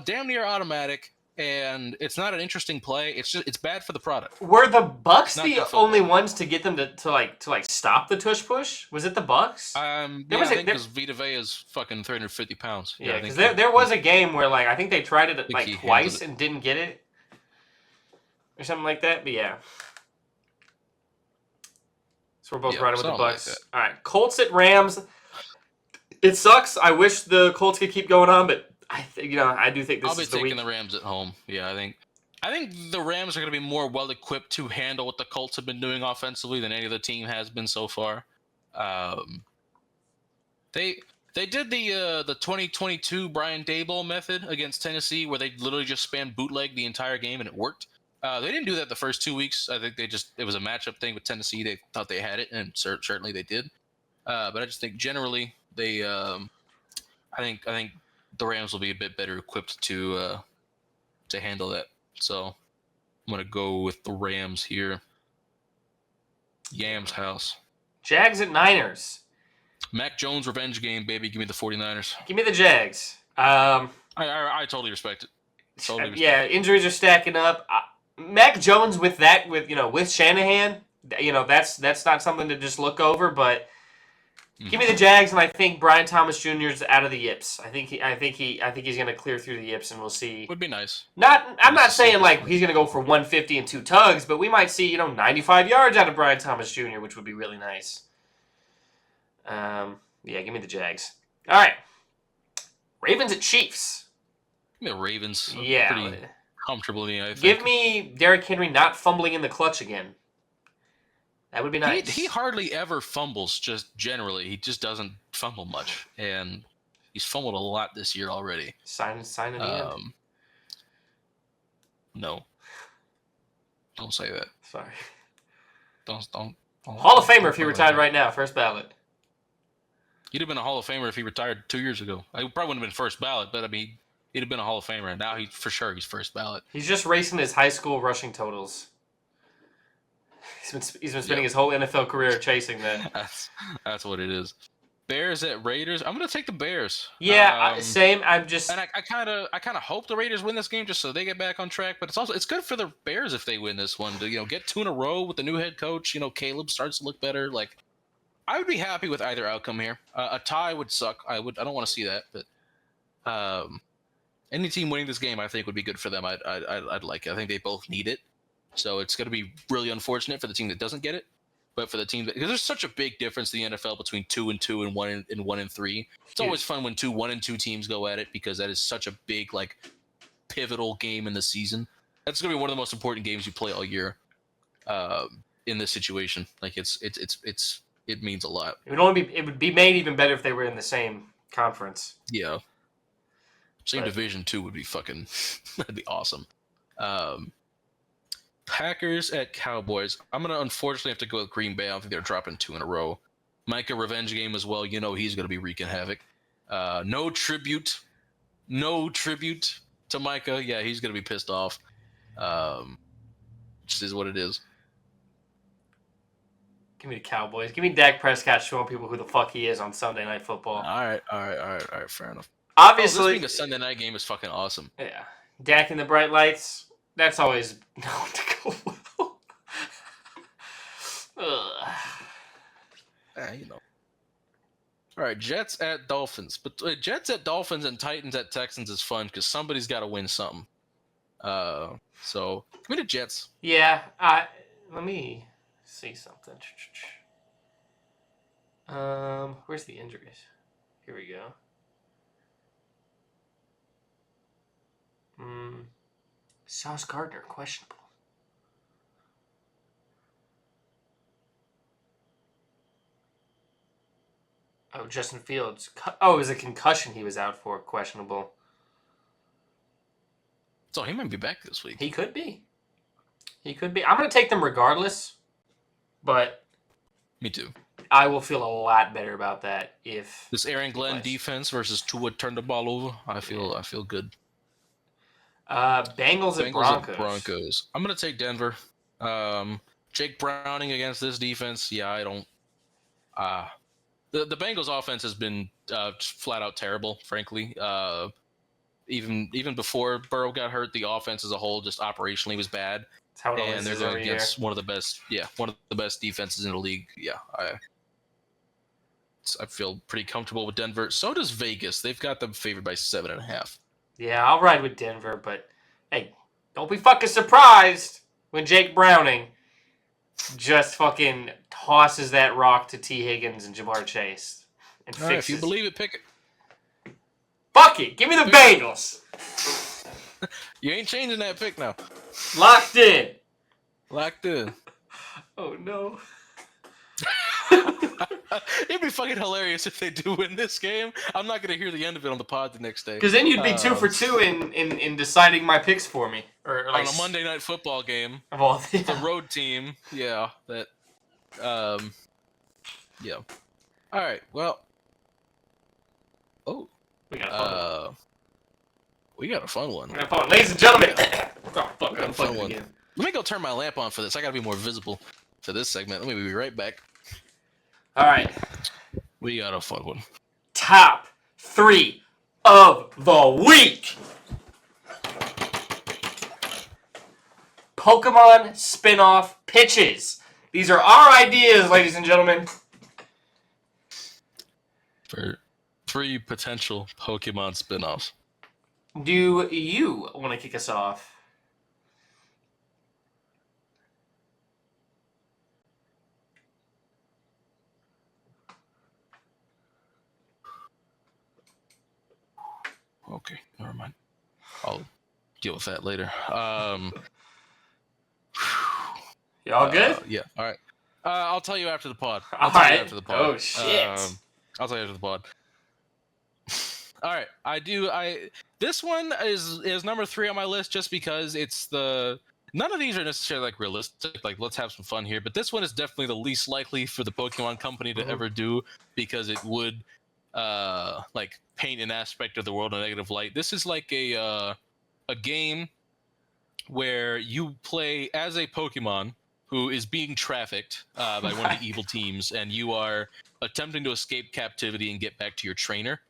damn near automatic. And it's not an interesting play. It's bad for the product. Were the Bucks the only ones to get them to stop the tush push? Was it the Bucks? I think because Vita Vea is fucking 350 pounds. Yeah, because there was a game where like I think they tried it like twice and didn't get it, or something like that. But yeah, so we're both running with the Bucks. Like all right, Colts at Rams. It sucks. I wish the Colts could keep going on, but I do think this is the week. I'll be taking the Rams at home. Yeah, I think the Rams are going to be more well equipped to handle what the Colts have been doing offensively than any other team has been so far. They did the 2022 Brian Daboll method against Tennessee, where they literally just spammed bootleg the entire game and it worked. They didn't do that the first 2 weeks. I think it was a matchup thing with Tennessee. They thought they had it, and certainly they did. But I just think generally they, I think the Rams will be a bit better equipped to handle that. So I'm gonna go with the Rams here. Yams house. Jags at Niners. Mac Jones revenge game, baby. Give me the 49ers. Give me the Jags. I totally respect it. Injuries are stacking up. Mac Jones with Shanahan, that's not something to just look over, but give me the Jags, and I think Brian Thomas Jr. is out of the yips. I think he's going to clear through the yips, and we'll see. Would be nice. I'm not saying like he's going to go for 150 and 2 tugs, but we might see 95 yards out of Brian Thomas Jr., which would be really nice. Give me the Jags. All right, Ravens at Chiefs. Give me the Ravens. Yeah, pretty comfortably. I think. Give me Derrick Henry not fumbling in the clutch again. That would be nice. He hardly ever fumbles, just generally. He just doesn't fumble much. And he's fumbled a lot this year already. Sign in the end. No. Don't say that. Sorry. Don't Hall of Famer if he retired right now, first ballot. He'd have been a Hall of Famer if he retired 2 years ago. I probably wouldn't have been first ballot, but I mean, he'd have been a Hall of Famer. And now he's first ballot. He's just racing his high school rushing totals. He's been spending his whole NFL career chasing that. That's what it is. Bears at Raiders. I'm gonna take the Bears. Yeah, same. I kind of hope the Raiders win this game just so they get back on track. But it's good for the Bears if they win this one to get 2 in a row with the new head coach. Caleb starts to look better. Like I would be happy with either outcome here. A tie would suck. I don't want to see that. But any team winning this game, I think would be good for them. I'd like it. I think they both need it. So it's going to be really unfortunate for the team that doesn't get it, but for the team because there's such a big difference in the NFL between 2-2 and 1-3. It's always fun when 1-2 teams go at it because that is such a big pivotal game in the season. That's going to be one of the most important games you play all year. in this situation. Like it means a lot. It would be made even better if they were in the same conference. Yeah. Same But- Division 2 would be fucking that'd be awesome. Packers at Cowboys. I'm gonna unfortunately have to go with Green Bay. I don't think they're dropping 2 in a row. Micah revenge game as well. You know he's gonna be wreaking havoc. No tribute to Micah. Yeah, he's gonna be pissed off. Just is what it is. Give me the Cowboys. Give me Dak Prescott showing people who the fuck he is on Sunday Night Football. All right. Fair enough. Obviously, this being a Sunday night game is fucking awesome. Yeah, Dak in the bright lights. That's always known to go well. You know. All right, Jets at Dolphins. But Jets at Dolphins and Titans at Texans is fun because somebody's got to win something. So give me the Jets. Yeah, let me see something. Where's the injuries? Here we go. Sauce Gardner, questionable. Oh, Justin Fields. It was a concussion he was out for, questionable. So he might be back this week. He could be. I'm going to take them regardless, but... Me too. I will feel a lot better about that if... This Aaron Glenn defense versus Tua turned the ball over. I feel good. Bengals and Broncos. I'm going to take Denver. Jake Browning against this defense. Yeah, I don't... The Bengals offense has been flat out terrible, frankly. Even before Burrow got hurt, the offense as a whole just operationally was bad. That's how it always and they're is going every against year. one of the best defenses in the league. Yeah, I feel pretty comfortable with Denver. So does Vegas. They've got them favored by 7.5. Yeah, I'll ride with Denver, but hey, don't be fucking surprised when Jake Browning just fucking tosses that rock to T. Higgins and Jamar Chase and All right, if you believe it, pick it. Fuck it, give me the Bengals. You ain't changing that pick now. Locked in. Locked in. Oh no. It'd be fucking hilarious if they do win this game. I'm not gonna hear the end of it on the pod the next day. Because then you'd be 2 for 2 in deciding my picks for me, or like on a Monday night football game. Well, It's a road team. Yeah, that. Yeah. All right. Well. Oh. We got a fun one. We got a fun one. We got a fun one. Ladies and gentlemen. Oh, fuck, Got a fun I'm one. again. Let me go turn my lamp on for this. I gotta be more visible for this segment. Let me be right back. All right. We got a fun one. Top 3 of the week. Pokemon spin-off pitches. These are our ideas, ladies and gentlemen. For 3 potential Pokemon spin-offs. Do you want to kick us off? Okay, never mind. I'll deal with that later. Y'all good? Yeah. All right. I'll tell you after the pod. All right. Oh, shit. I'll tell you after the pod. All right. This one is number 3 on my list just because it's none of these are necessarily like realistic. Like, let's have some fun here. But this one is definitely the least likely for the Pokemon company to ever do because it would like paint an aspect of the world in a negative light. This is like a game where you play as a Pokemon who is being trafficked by one of the evil teams, and you are attempting to escape captivity and get back to your trainer.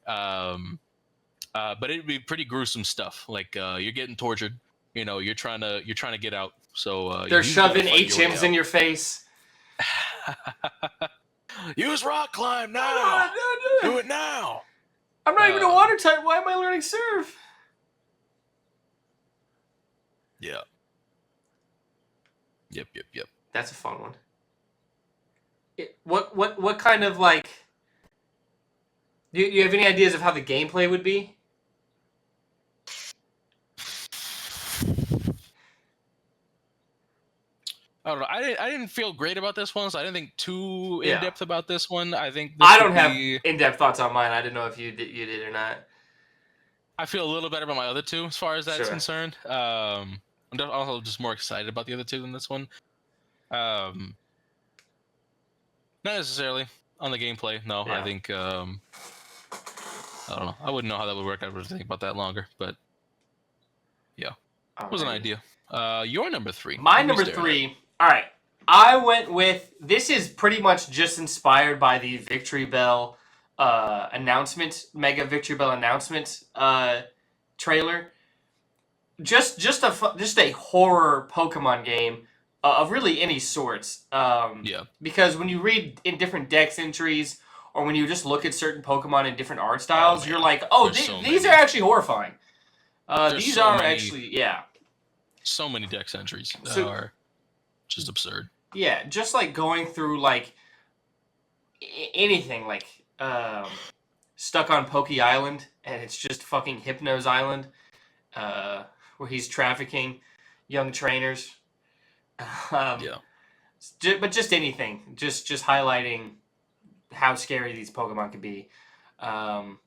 But it'd be pretty gruesome stuff. Like you're getting tortured. You know, you're trying to get out. So they're shoving HMs in your face. Use rock climb now. Do it now. I'm not even a water type. Why am I learning surf? Yeah. Yep. That's a fun one. What kind of like? Do you have any ideas of how the gameplay would be? I don't know. I didn't feel great about this one, so I didn't think too in Yeah. depth about this one. I think I this don't would have be. in-depth thoughts on mine. I didn't know if you did or not. I feel a little better about my other two as far as that's Sure. concerned. I'm also just more excited about the other two than this one. Um, Not necessarily on the gameplay. No, I Yeah. think I don't know. I wouldn't know how that would work. I would think about that longer, but yeah, was an Alrighty. idea. Your number 3. My What are we number staring at? 3. All right. I went with this is pretty much just inspired by the Victory Bell announcement, Mega Victory Bell announcement trailer. Just a horror Pokemon game of really any sorts. Yeah, Because when you read in different Dex entries or when you just look at certain Pokemon in different art oh styles, you're man, like, oh, there's so these are many. actually horrifying. There's These so are many, actually, yeah. so many dex entries that So are just absurd. yeah, just like going through like anything like stuck on Pokey Island, and it's just fucking Hypno's Island, where he's trafficking young trainers. Um, Yeah, but just anything, just highlighting how scary these Pokemon can be. Um,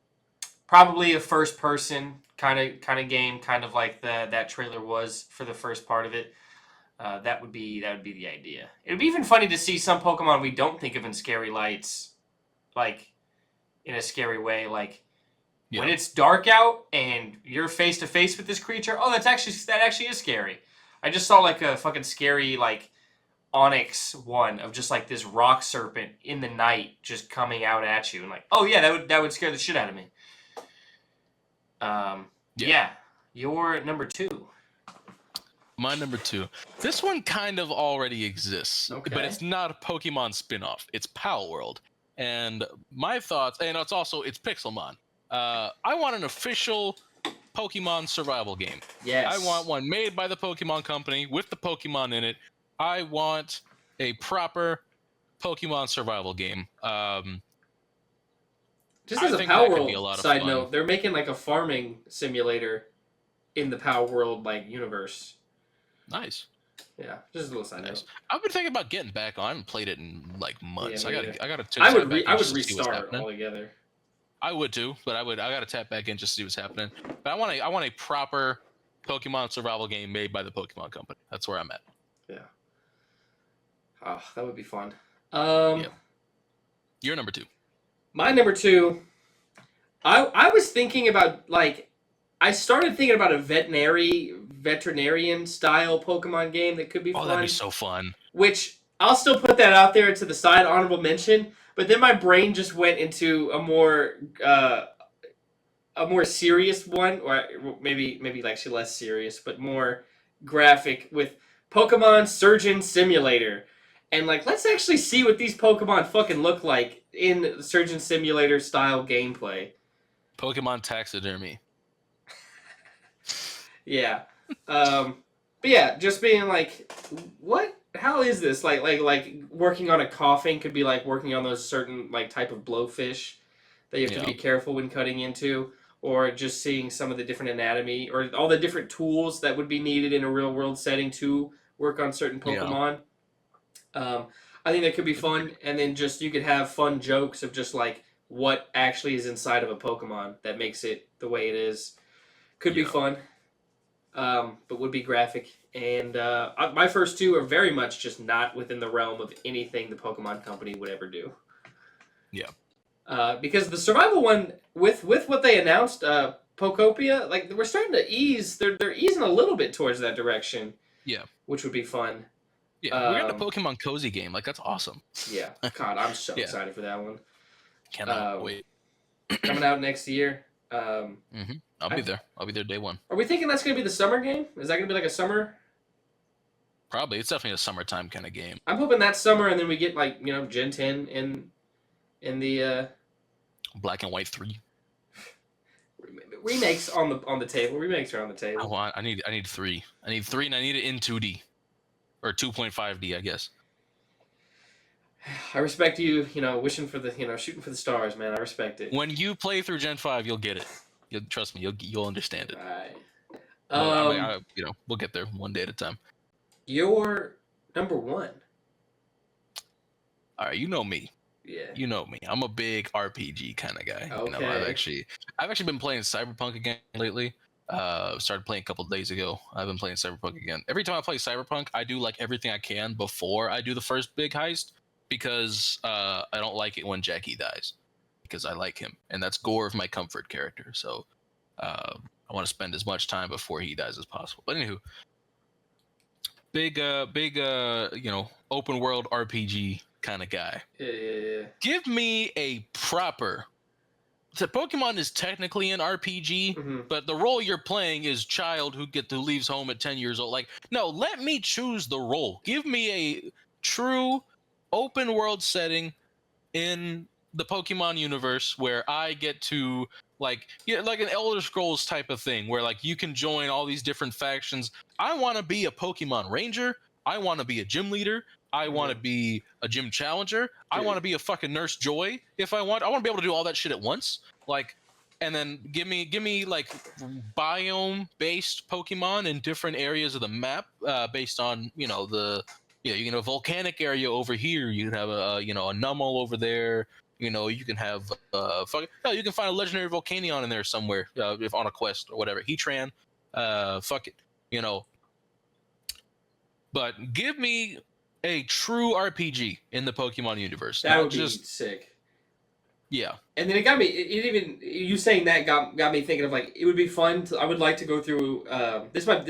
Probably a first person kind of game, kind of like that trailer was for the first part of it. That would be the idea. It would be even funny to see some Pokemon we don't think of in scary lights, like in a scary way, like when yeah, it's dark out and you're face to face with this creature. Oh, that actually is scary. I just saw like a fucking scary like Onyx one of just like this rock serpent in the night just coming out at you and like, oh yeah, that would scare the shit out of me. yeah. Yeah, your number 2. My number 2. This one kind of already exists, Okay. but it's not a Pokemon spin-off. It's Pal World, and my thoughts, and it's Pixelmon. I want an official Pokemon survival game. Yes. I want one made by the Pokemon Company with the Pokemon in it. I want a proper Pokemon survival game. Just I as a think Power that could be a World lot of side fun. note, they're making like a farming simulator in the Power World like universe. Nice. Yeah, just a little side Nice. note. I've been thinking about getting back on. I haven't played it in like months. Yeah, me either. I gotta I tap would back in I would just to see what's restart happening. altogether. I would too, but I gotta tap back in just to see what's happening. But I want a proper Pokemon survival game made by the Pokemon Company. That's where I'm at. Yeah. Oh, that would be fun. Yeah. You're number 2. My number 2. I was thinking about like I started thinking about a veterinarian style Pokemon game that could be fun. That'd be so fun. Which I'll still put that out there to the side, honorable mention. But then my brain just went into a more serious one, or maybe actually less serious, but more graphic with Pokemon Surgeon Simulator. And like, let's actually see what these Pokemon fucking look like in Surgeon Simulator style gameplay. Pokemon taxidermy. Yeah. But yeah, just being like, what? How is this? Like working on a coffin could be like working on those certain like type of blowfish that you have to be careful when cutting into, or just seeing some of the different anatomy or all the different tools that would be needed in a real world setting to work on certain Pokemon. I think that could be fun, and then just you could have fun jokes of just like what actually is inside of a Pokemon that makes it the way it is. Could be fun. But would be graphic. And my first 2 are very much just not within the realm of anything the Pokemon Company would ever do. Yeah. Because the survival one, with what they announced, Pokopia, like we're starting to ease. They're easing a little bit towards that direction. Yeah. Which would be fun. Yeah. We got a Pokemon cozy game. Like that's awesome. Yeah. God, I'm so excited for that one. Cannot wait. Coming out next year. I'll be there. I'll be there day 1. Are we thinking that's going to be the summer game? Is that going to be like a summer? Probably. It's definitely a summertime kind of game. I'm hoping that summer, and then we get like Gen 10 in the Black and White 3. Remakes on the table. Remakes are on the table. I need 3. I need 3, and I need it in 2D or 2.5D, I guess. I respect you. Wishing for the shooting for the stars, man. I respect it. When you play through Gen 5, you'll get it. Trust me. You'll understand it. All right. We'll get there one day at a time. Your Number one. All right, you know me. Yeah. You know me. I'm a big RPG kind of guy. You know, Okay. I've actually been playing Cyberpunk again lately. Started playing a couple of days ago. I've been playing Cyberpunk again. Every time I play Cyberpunk, I do like everything I can before I do the first big heist because I don't like it when Jackie dies because I like him and that's Gore of my comfort character. So I want to spend as much time before he dies as possible. But anywho, big you know, open world RPG kind of guy. Yeah. Give me a proper. So Pokemon is technically an RPG, Mm-hmm. but the role you're playing is child who leaves home at 10 years old. Like, no, let me choose the role. Give me a true open world setting in the Pokemon universe where I get to like like an Elder Scrolls type of thing where like you can join all these different factions. I want to be a Pokemon Ranger. I want to be a gym leader. I want to be a gym challenger. I want to be a fucking Nurse Joy if I want. I want to be able to do all that shit at once. Like, and then give me like biome based Pokemon in different areas of the map based on you know the you can have a volcanic area over here. You can have a you know a Numel over there. You know you can have you can find a legendary Volcanion in there somewhere if on a quest or whatever. Heatran, fuck it, you know. But give me a true RPG in the Pokemon universe, That not would be just sick. yeah. And then it got me. It even you saying that got me thinking of like it would be fun. I would like to go through. This might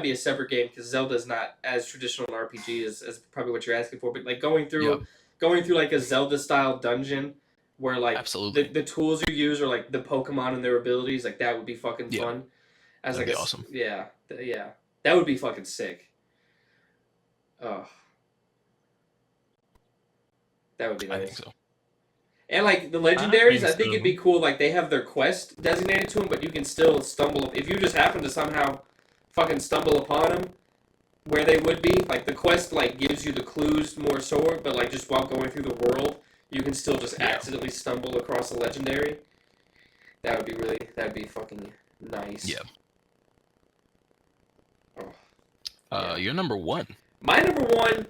be a separate game because Zelda's not as traditional an RPG as probably what you're asking for. But like Yep. going through like a Zelda style dungeon where like Absolutely. the tools you use are like the Pokemon and their abilities. Like that would be fucking Yeah, fun. As that'd like be awesome. yeah, that would be fucking sick. Oh, that would be I think nice. so. And like the I legendaries, think I think it'd so. be cool. Like they have their quest designated to them, but you can still stumble if you just happen to somehow fucking stumble upon them where they would be. Like the quest like gives you the clues more so, but like just while going through the world, you can still just Yeah. accidentally stumble across a legendary. That'd be fucking nice. Yeah. Oh, yeah. You're number one. My number one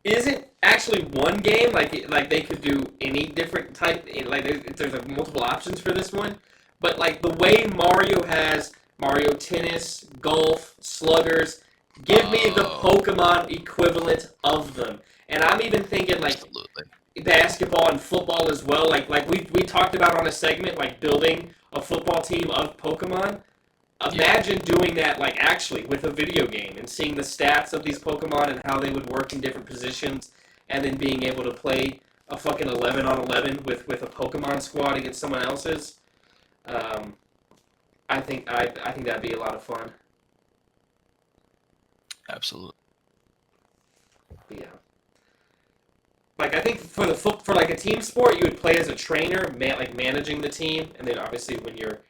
isn't actually one game. Like they could do any different type. There's like multiple options for this one, but like the way Mario has Mario Tennis, Golf, Sluggers, give me the Pokemon equivalent of them. And I'm even thinking like Absolutely. basketball and football as well. Like we talked about on a segment like building a football team of Pokemon. Imagine doing that like actually with a video game and seeing the stats of these Pokemon and how they would work in different positions and then being able to play a fucking 11 on 11 with a Pokemon squad against someone else's. I think that'd be a lot of fun. Absolutely. But yeah. Like I think for like a team sport, you would play as a trainer, like managing the team, and then obviously when you're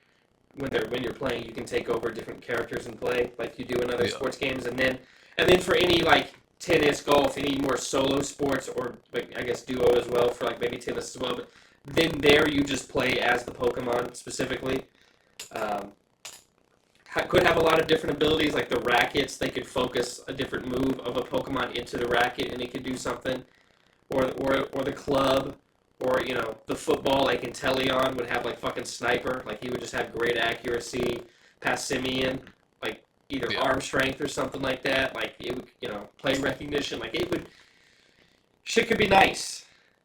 playing, you can take over different characters and play like you do in other sports games, and then for any like tennis, golf, any more solo sports or like I guess duo as well for like maybe tennis as well. But then there you just play as the Pokemon specifically. Could have a lot of different abilities like the rackets. They could focus a different move of a Pokemon into the racket and it could do something, or the club. Or, you know, the football, like Inteleon would have, like, fucking sniper. Like, he would just have great accuracy. Passimian, like, either arm strength or something like that. Like, it would, you know, play recognition. Like, it would... Shit could be nice.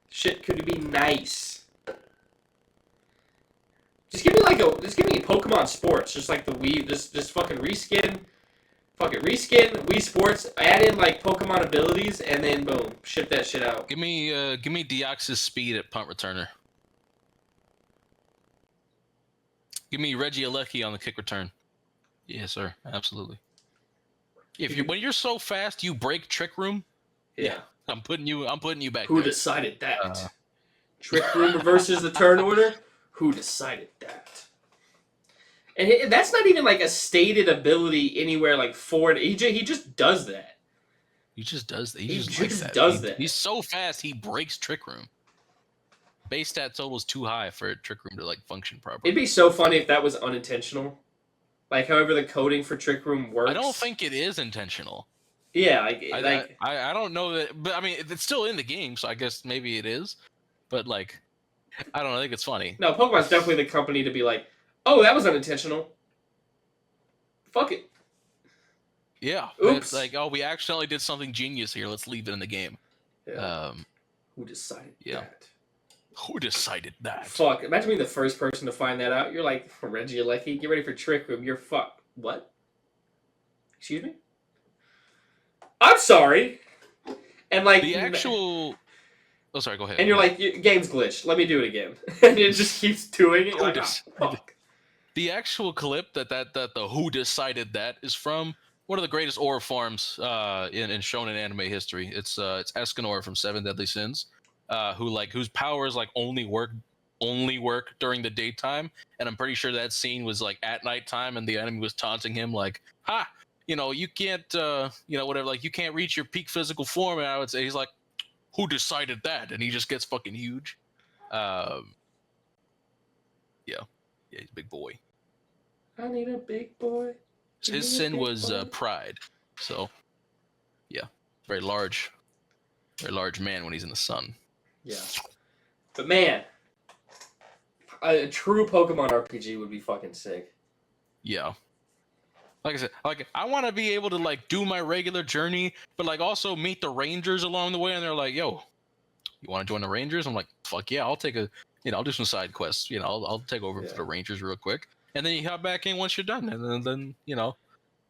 Shit could be nice. Just give me Pokemon Sports. Just like the Wii, just fucking reskin. Fuck it, reskin Wii Sports, add in like Pokemon abilities, and then boom, ship that shit out. Give me Deoxys speed at punt returner. Give me Regieleki on the kick return. Yes, sir. Absolutely. When you're so fast, you break Trick Room. Yeah. I'm putting you back. Who there. decided that? Trick Room versus the turn order. Who decided that? And that's not even like a stated ability anywhere like for it. He just does that. He just does that. He He just does that. He's so fast, he breaks Trick Room. Base stat total is too high for Trick Room to like function properly. It'd be so funny if that was unintentional. Like, however the coding for Trick Room works. I don't think it is intentional. Yeah, I don't know that, but I mean it's still in the game, so I guess maybe it is. But like, I don't know. I think it's funny. no, Pokemon's definitely the company to be like, oh, that was unintentional. Fuck it. Yeah, it's Oops. like, oh, we accidentally did something genius here. Let's leave it in the game. Yeah. Um, Who decided yeah. that? Who decided that? Fuck. Imagine being the first person to find that out. You're like, Reggie Alecki, get ready for Trick Room. You're fucked. What? Excuse me? I'm sorry. And like, The actual. Oh, sorry. Go ahead. and you're like, game's glitched. Let me do it again. And it just keeps doing it. You're like, oh, fuck. The actual clip that the who decided that is from one of the greatest ore farms in shonen anime history. It's Escanor from Seven Deadly Sins, whose powers like only work during the daytime, and I'm pretty sure that scene was like at nighttime, and the enemy was taunting him like, "Ha, you can't, whatever, like you can't reach your peak physical form." And I would say he's like, "Who decided that?" And he just gets fucking huge. Yeah, he's a big boy. I need a big boy. His sin was pride. So, yeah, very large man when he's in the sun. Yeah. But man, a true Pokemon RPG would be fucking sick. Yeah. Like I said, like I want to be able to like do my regular journey, but like also meet the Rangers along the way, and they're like, "Yo, you want to join the Rangers?" I'm like, "Fuck yeah, I'll take I'll do some side quests. I'll take over for the Rangers real quick." And then you hop back in once you're done, and then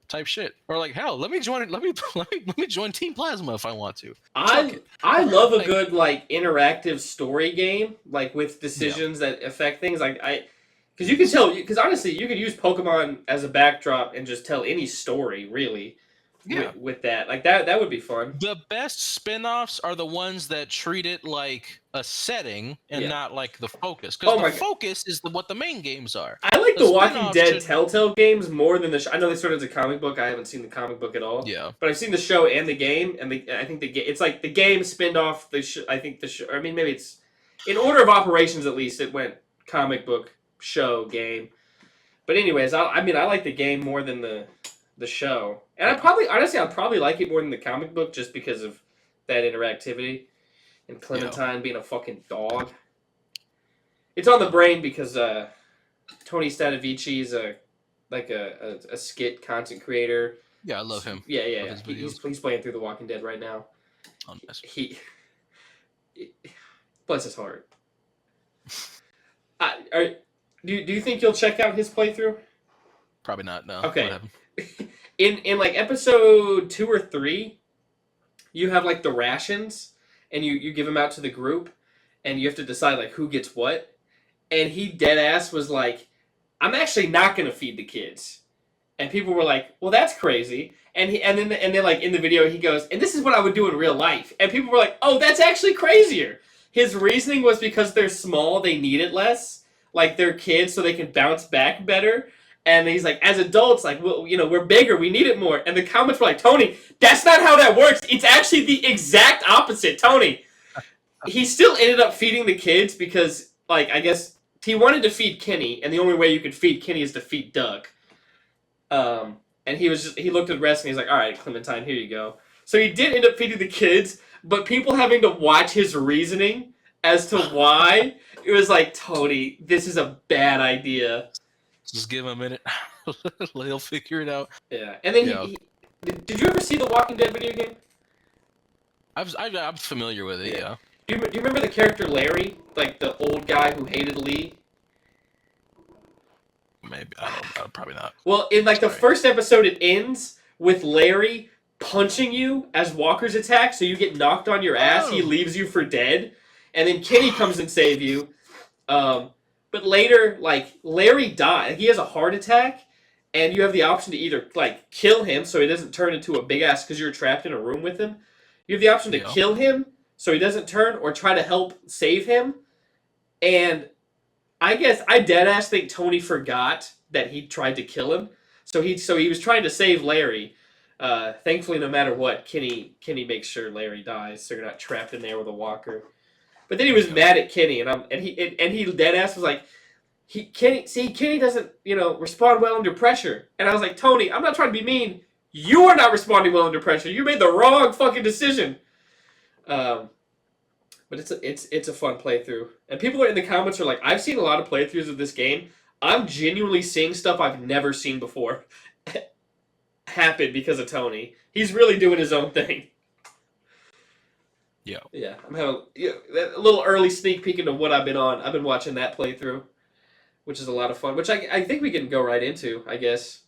type shit. Or like, hell, let me join Team Plasma if I want to. I love a good like interactive story game, like with decisions that affect things. Because you can tell, because honestly, you could use Pokemon as a backdrop and just tell any story really. Yeah. With that, like that would be fun. The best spin-offs are the ones that treat it like a setting and not like the focus, because the focus is what the main games are. I like the Walking Dead Telltale games more than the show. I know they started as a comic book. I haven't seen the comic book at all. Yeah, but I've seen the show and the game, and I think it's like the game spinned off I think the show. I mean, maybe it's in order of operations at least. It went comic book, show, game. But anyways, I mean, I like the game more than the show, and I'd probably like it more than the comic book just because of that interactivity and Clementine being a fucking dog. It's on the brain because Tony Stadavici is a skit content creator. Yeah, I love him. Yeah. He's playing through The Walking Dead right now. Oh, nice. He bless his heart. Do you think you'll check out his playthrough? Probably not. No. Okay. In like episode 2 or 3, you have like the rations, and you give them out to the group, and you have to decide like who gets what. And he dead ass was like, "I'm actually not gonna feed the kids," and people were like, "Well, that's crazy." And then like in the video he goes, "And this is what I would do in real life," and people were like, "Oh, that's actually crazier." His reasoning was because they're small, they need it less, like they're kids, so they can bounce back better. And he's like, as adults, like, well, we're bigger, we need it more. And the comments were like, "Tony, that's not how that works. It's actually the exact opposite, Tony." He still ended up feeding the kids because, like, I guess he wanted to feed Kenny, and the only way you could feed Kenny is to feed Doug. And he looked at the rest and he's like, "All right, Clementine, here you go." So he did end up feeding the kids, but people having to watch his reasoning as to why, it was like, "Tony, this is a bad idea. Just give him a minute. He'll figure it out." Yeah, and then did you ever see the Walking Dead video game? I'm familiar with it. Yeah. Do you remember the character Larry, like the old guy who hated Lee? Maybe I don't. Probably not. Well, in like the first episode, it ends with Larry punching you as walkers attack, so you get knocked on your ass. He leaves you for dead, and then Kenny comes and save you. But later, like, Larry died. He has a heart attack, and you have the option to either, like, kill him so he doesn't turn into a big-ass because you're trapped in a room with him. You have the option to kill him so he doesn't turn, or try to help save him. And I guess I dead-ass think Tony forgot that he tried to kill him. So he was trying to save Larry. Thankfully, no matter what, Kenny makes sure Larry dies, so you're not trapped in there with a walker. But then he was mad at Kenny, and he dead ass was like, Kenny doesn't respond well under pressure. And I was like, "Tony, I'm not trying to be mean. You are not responding well under pressure. You made the wrong fucking decision. But it's a fun playthrough, and people are in the comments are like, I've seen a lot of playthroughs of this game. I'm genuinely seeing stuff I've never seen before happen because of Tony. He's really doing his own thing. Yeah. Yeah, I'm having a little early sneak peek into what I've been on. I've been watching that playthrough, which is a lot of fun. Which I think we can go right into, I guess.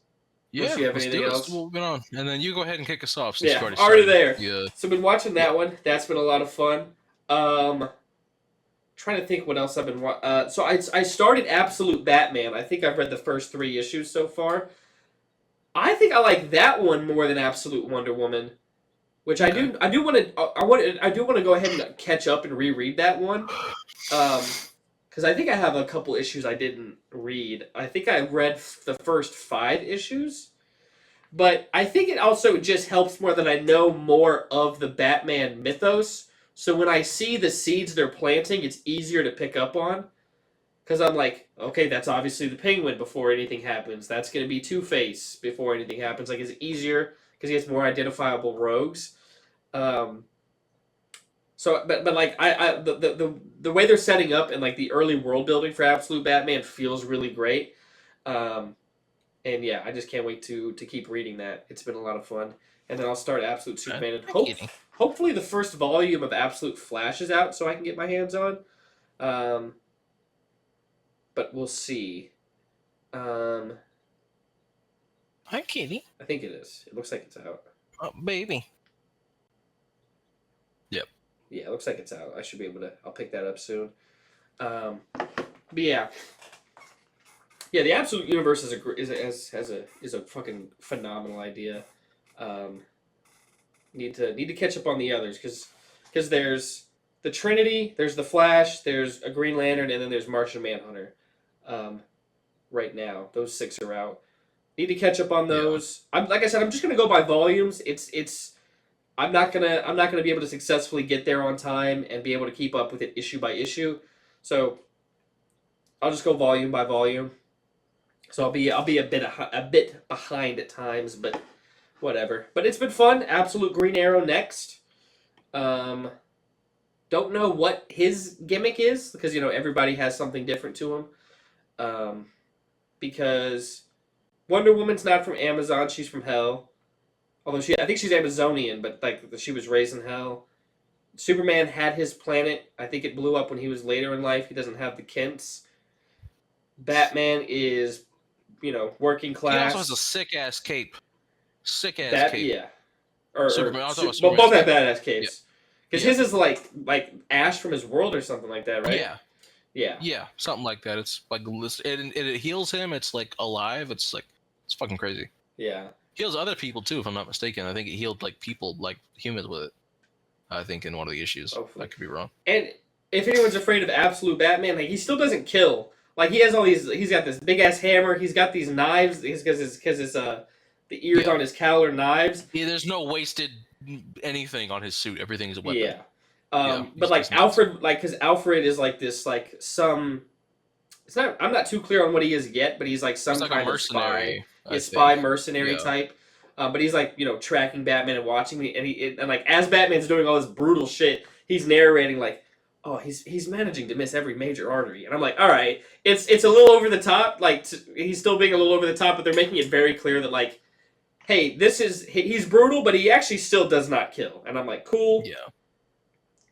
Yeah, Unless you have let's anything do it. else. What's going on? And then you go ahead and kick us off. Since Yeah, you already started. there. Yeah. So I've been watching that one. That's been a lot of fun. Trying to think what else I've been watching. So I started Absolute Batman. I think I've read the first 3 issues so far. I think I like that one more than Absolute Wonder Woman, which I do want to go ahead and catch up and reread that one. Because I think I have a couple issues I didn't read. I think I read the first 5 issues. But I think it also just helps more that I know more of the Batman mythos. So when I see the seeds they're planting, it's easier to pick up on. Because I'm like, okay, that's obviously the Penguin before anything happens. That's going to be Two-Face before anything happens. Like, it's easier because he has more identifiable rogues. But like the way they're setting up and like the early world building for Absolute Batman feels really great. And yeah, I just can't wait to keep reading that. It's been a lot of fun. And then I'll start Absolute Superman. And hopefully the first volume of Absolute Flash is out so I can get my hands on. But we'll see. Hi, kitty. I think it is. It looks like it's out. Oh, baby. Yep. Yeah, it looks like it's out. I should be able to. I'll pick that up soon. But yeah. Yeah, the Absolute Universe is a fucking phenomenal idea. Need to catch up on the others because there's the Trinity, there's the Flash, there's a Green Lantern, and then there's Martian Manhunter. Right now, those 6 are out. Need to catch up on those. Yeah. Like I said, I'm just gonna go by volumes. I'm not gonna be able to successfully get there on time and be able to keep up with it issue by issue. So I'll just go volume by volume. So I'll be a bit behind at times, but whatever. But it's been fun. Absolute Green Arrow next. Don't know what his gimmick is because everybody has something different to him. Because Wonder Woman's not from Amazon; she's from Hell. Although I think she's Amazonian, but like she was raised in Hell. Superman had his planet. I think it blew up when he was later in life. He doesn't have the Kents. Batman is working class. He also has a sick-ass cape. Sick-ass cape. Yeah. Or Superman. Well, both have badass capes. Because his is like Ash from his world or something like that, right? Yeah. Yeah, something like that. It's like it heals him. It's like alive. It's fucking crazy. Yeah. Heals other people too, if I'm not mistaken. I think it healed like people, like humans with it. I think in one of the issues. Hopefully. I could be wrong. And if anyone's afraid of Absolute Batman, he still doesn't kill. Like he has all these. He's got this big ass hammer. He's got these knives. Because the ears on his cowl are knives. Yeah, there's no wasted anything on his suit. Everything's a weapon. Yeah. But like Alfred, because Alfred is like this, some. It's not. I'm not too clear on what he is yet, but he's like some kind of spy. Spy mercenary type. But he's like tracking Batman and watching me, and like as Batman's doing all this brutal shit, he's narrating like, oh, he's managing to miss every major artery, and I'm like, all right, it's a little over the top. Like he's still being a little over the top, but they're making it very clear that like, hey, he's brutal, but he actually still does not kill, and I'm like, cool. Yeah.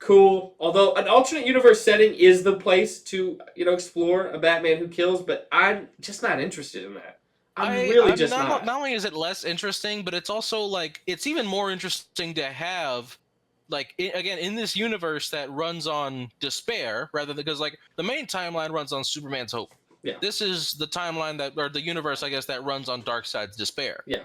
Cool. Although an alternate universe setting is the place to explore a Batman who kills, but I'm just not interested in that. I'm not only is it less interesting, but it's also like it's even more interesting to have again in this universe that runs on despair rather than because like the main timeline runs on Superman's hope. Yeah. This is the timeline or the universe I guess that runs on Darkseid's despair. Yeah.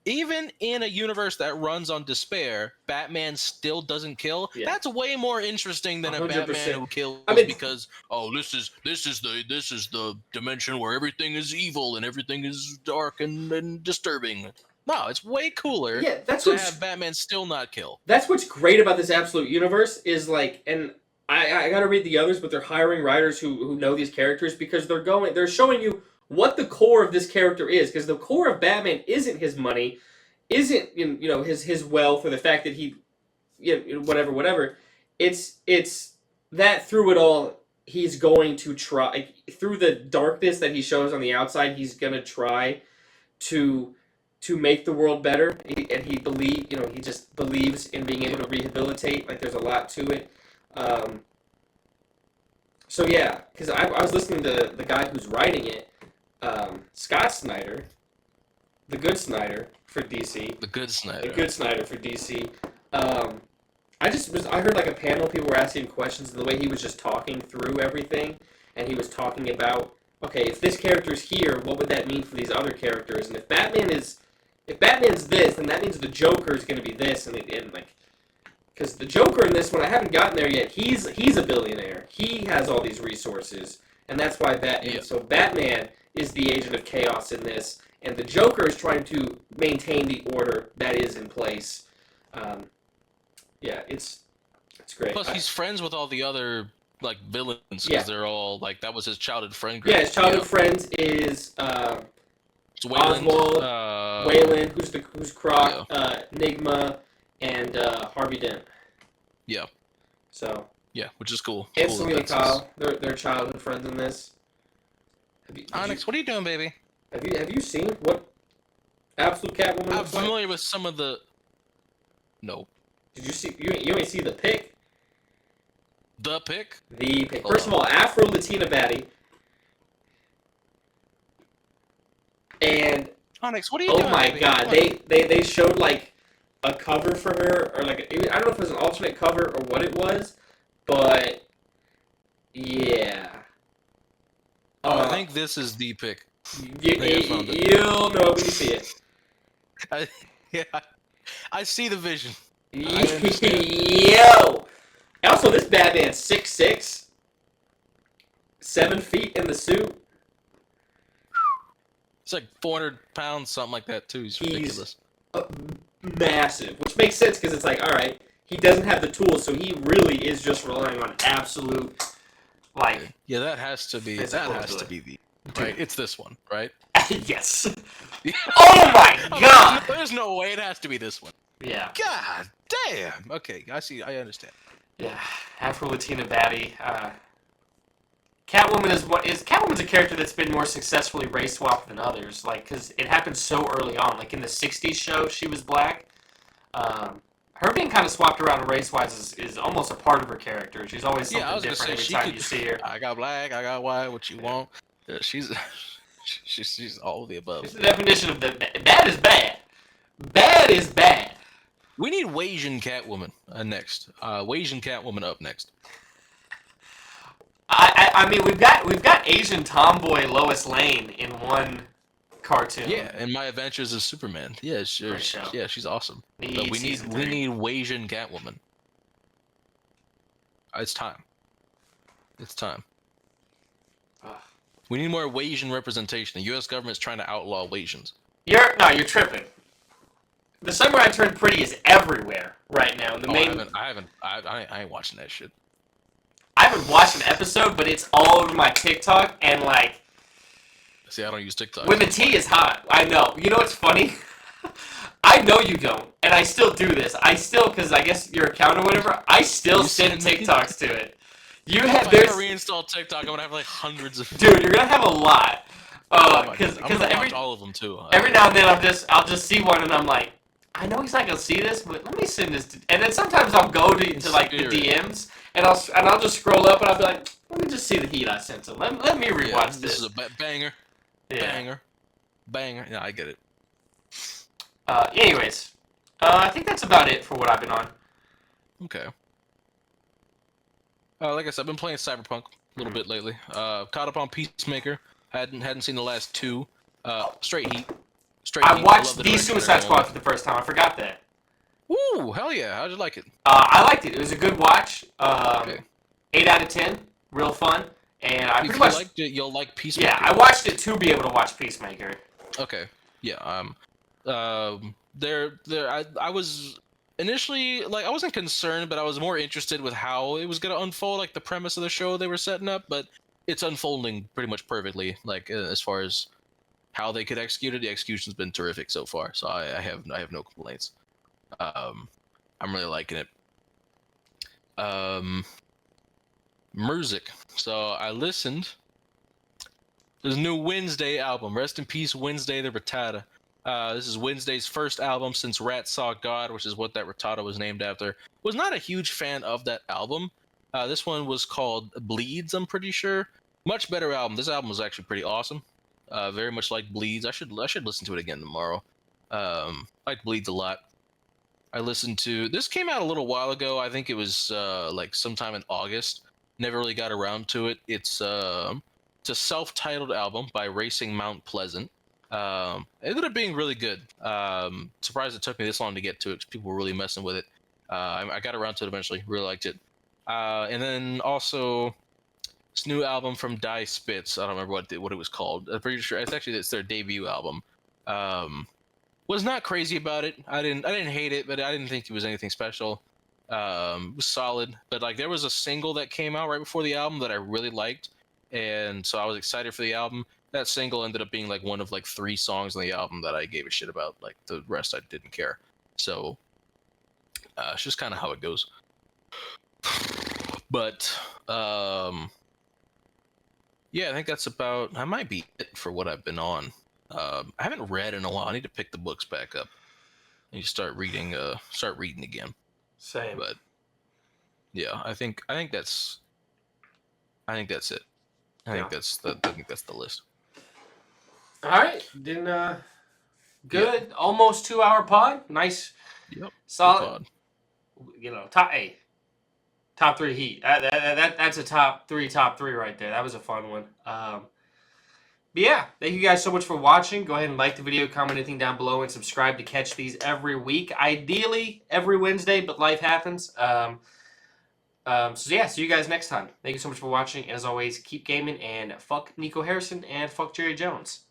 Even in a universe that runs on despair, Batman still doesn't kill. Yeah. That's way more interesting than 100%. A Batman who kills because this is the dimension where everything is evil and everything is dark and disturbing. No, it's way cooler. Yeah, that's to have Batman still not kill. That's what's great about this Absolute Universe is like, and I got to read the others, but they're hiring writers who know these characters because they're showing you what the core of this character is, because the core of Batman isn't his money, isn't his wealth or the fact that he whatever. It's that through it all he's going to try, like, through the darkness that he shows on the outside, he's gonna try to make the world better, and he just believes in being able to rehabilitate. Like, there's a lot to it. So yeah, because I was listening to the guy who's writing it, Scott Snyder, the good Snyder for DC. The good Snyder. The good Snyder for DC. I heard like a panel, people were asking questions, and the way he was just talking through everything, and he was talking about, okay, if this character's here, what would that mean for these other characters? And if Batman's this, then that means the Joker is going to be this, and like, because the Joker in this one, I haven't gotten there yet. He's a billionaire. He has all these resources, and that's why Batman. Yeah. So Batman is the agent of chaos in this, and the Joker is trying to maintain the order that is in place. Yeah, it's great. Plus, he's friends with all the other like villains because Yeah. they're all like that was his childhood friend group. Yeah, his childhood friends is It's Wayland, Oswald, Wayland, who's Croc, Nigma, and Harvey Dent. Yeah. So. Yeah, which is cool. And Cool Selena that that's Kyle, they're childhood friends in this. Onyx, what are you doing, baby? Have you seen what Absolute Catwoman I'm looks like? familiar with some of the. No. Did you see? You ain't see the pic? The pick? The pic. Hold First on. of all, Afro Latina baddie. And Onyx, what are you oh doing? my baby? god, Come on. they showed like a cover for her, or like I don't know if it was an alternate cover or what it was, but yeah. Oh, I think this is the pick. You'll know it when you see it. Yeah, I see the vision. Yo! Also, this Batman's 6'6", 7 feet in the suit. It's like 400 pounds, something like that too. He's ridiculous. Massive, which makes sense because it's like, all right, he doesn't have the tools, so he really is just relying on absolute, like. Yeah, that has to be. That has to be the. Right, it's this one, right? Yes. Oh my god! There's no way it has to be this one. Yeah. God damn. Okay, I see. I understand. Yeah. Afro Latina baddie. Catwoman's a character that's been more successfully race swapped than others. Like, because it happened so early on. Like in the '60s show, she was black. Her being kind of swapped around race-wise is almost a part of her character. She's always something different every time you see her. I got black, I got white. What you want? Yeah, she's all of the above. She's the definition of bad is bad. Bad is bad. We need Asian Catwoman next. Asian Catwoman up next. I mean, we've got Asian tomboy Lois Lane in one cartoon. Yeah, and My Adventures as Superman. Yeah, sure. Yeah, she's awesome. But we need Asian Catwoman. It's time. It's time. We need more Asian representation. The U.S. government's trying to outlaw Asians. You're tripping. The Samurai Turned Pretty is everywhere right now. I ain't watching that shit. I haven't watched an episode, but it's all over my TikTok, and like. See, I don't use TikTok. When the tea is hot, I know. You know what's funny? I know you don't, and I still do this. Because I guess your account or whatever, I still send TikToks to it. If I ever reinstall TikTok, I'm gonna have like hundreds of. Dude, you're gonna have a lot. Because I'm gonna watch all of them too. Every now and then I'll just see one and I'm like, I know he's not gonna see this, but let me send this to. And then sometimes I'll go to like the DMs and I'll just scroll up and I'll be like, let me just see the heat I sent him. Let me rewatch this. This is a banger. Yeah. Banger. Yeah, I get it. Anyways, I think that's about it for what I've been on. Okay. Like I said, I've been playing Cyberpunk a little bit lately. Caught up on Peacemaker. Hadn't seen the last two. Straight Heat. I watched The Suicide Squad for the first time. I forgot that. Ooh, hell yeah! How'd you like it? I liked it. It was a good watch. 8 out of 10. Real fun. And I pretty much liked it. You'll like Peacemaker. Yeah, I watched it to be able to watch Peacemaker. Okay. Yeah. I was initially like I wasn't concerned, but I was more interested with how it was gonna unfold, like the premise of the show they were setting up. But it's unfolding pretty much perfectly, like as far as how they could execute it. The execution's been terrific so far, so I have no complaints. I'm really liking it. Music. So I listened. There's a new Wednesday album. Rest in peace, Wednesday the Rattata. This is Wednesday's first album since Rat Saw God, which is what that Rattata was named after. Was not a huge fan of that album. This one was called Bleeds, I'm pretty sure. Much better album. This album was actually pretty awesome. Very much like Bleeds. I should listen to it again tomorrow. Like Bleeds a lot. I listened to this. Came out a little while ago. I think it was like sometime in August. Never really got around to it. It's a self-titled album by Racing Mount Pleasant. It ended up being really good. Surprised it took me this long to get to it, 'cause people were really messing with it. I got around to it eventually. Really liked it. And then also this new album from Die Spitz. I don't remember what it was called. I'm pretty sure it's their debut album. Was not crazy about it. I didn't hate it, but I didn't think it was anything special. It was solid, but like there was a single that came out right before the album that I really liked, and so I was excited for the album. That single ended up being like one of like 3 songs on the album that I gave a shit about. Like the rest I didn't care. So it's just kind of how it goes. But yeah, I think that's about. That might be it for what I've been on. I haven't read in a while. I need to pick the books back up. I need to start reading again. Same. But yeah, I think that's it. I think that's the list. All right. Then good. Yeah. Almost 2-hour pod. Nice. Yep. Solid. Pod. You know, top 3 heat. That's a top three right there. That was a fun one. But yeah, thank you guys so much for watching. Go ahead and like the video, comment anything down below, and subscribe to catch these every week. Ideally, every Wednesday, but life happens. So yeah, see you guys next time. Thank you so much for watching. As always, keep gaming, and fuck Nico Harrison, and fuck Jerry Jones.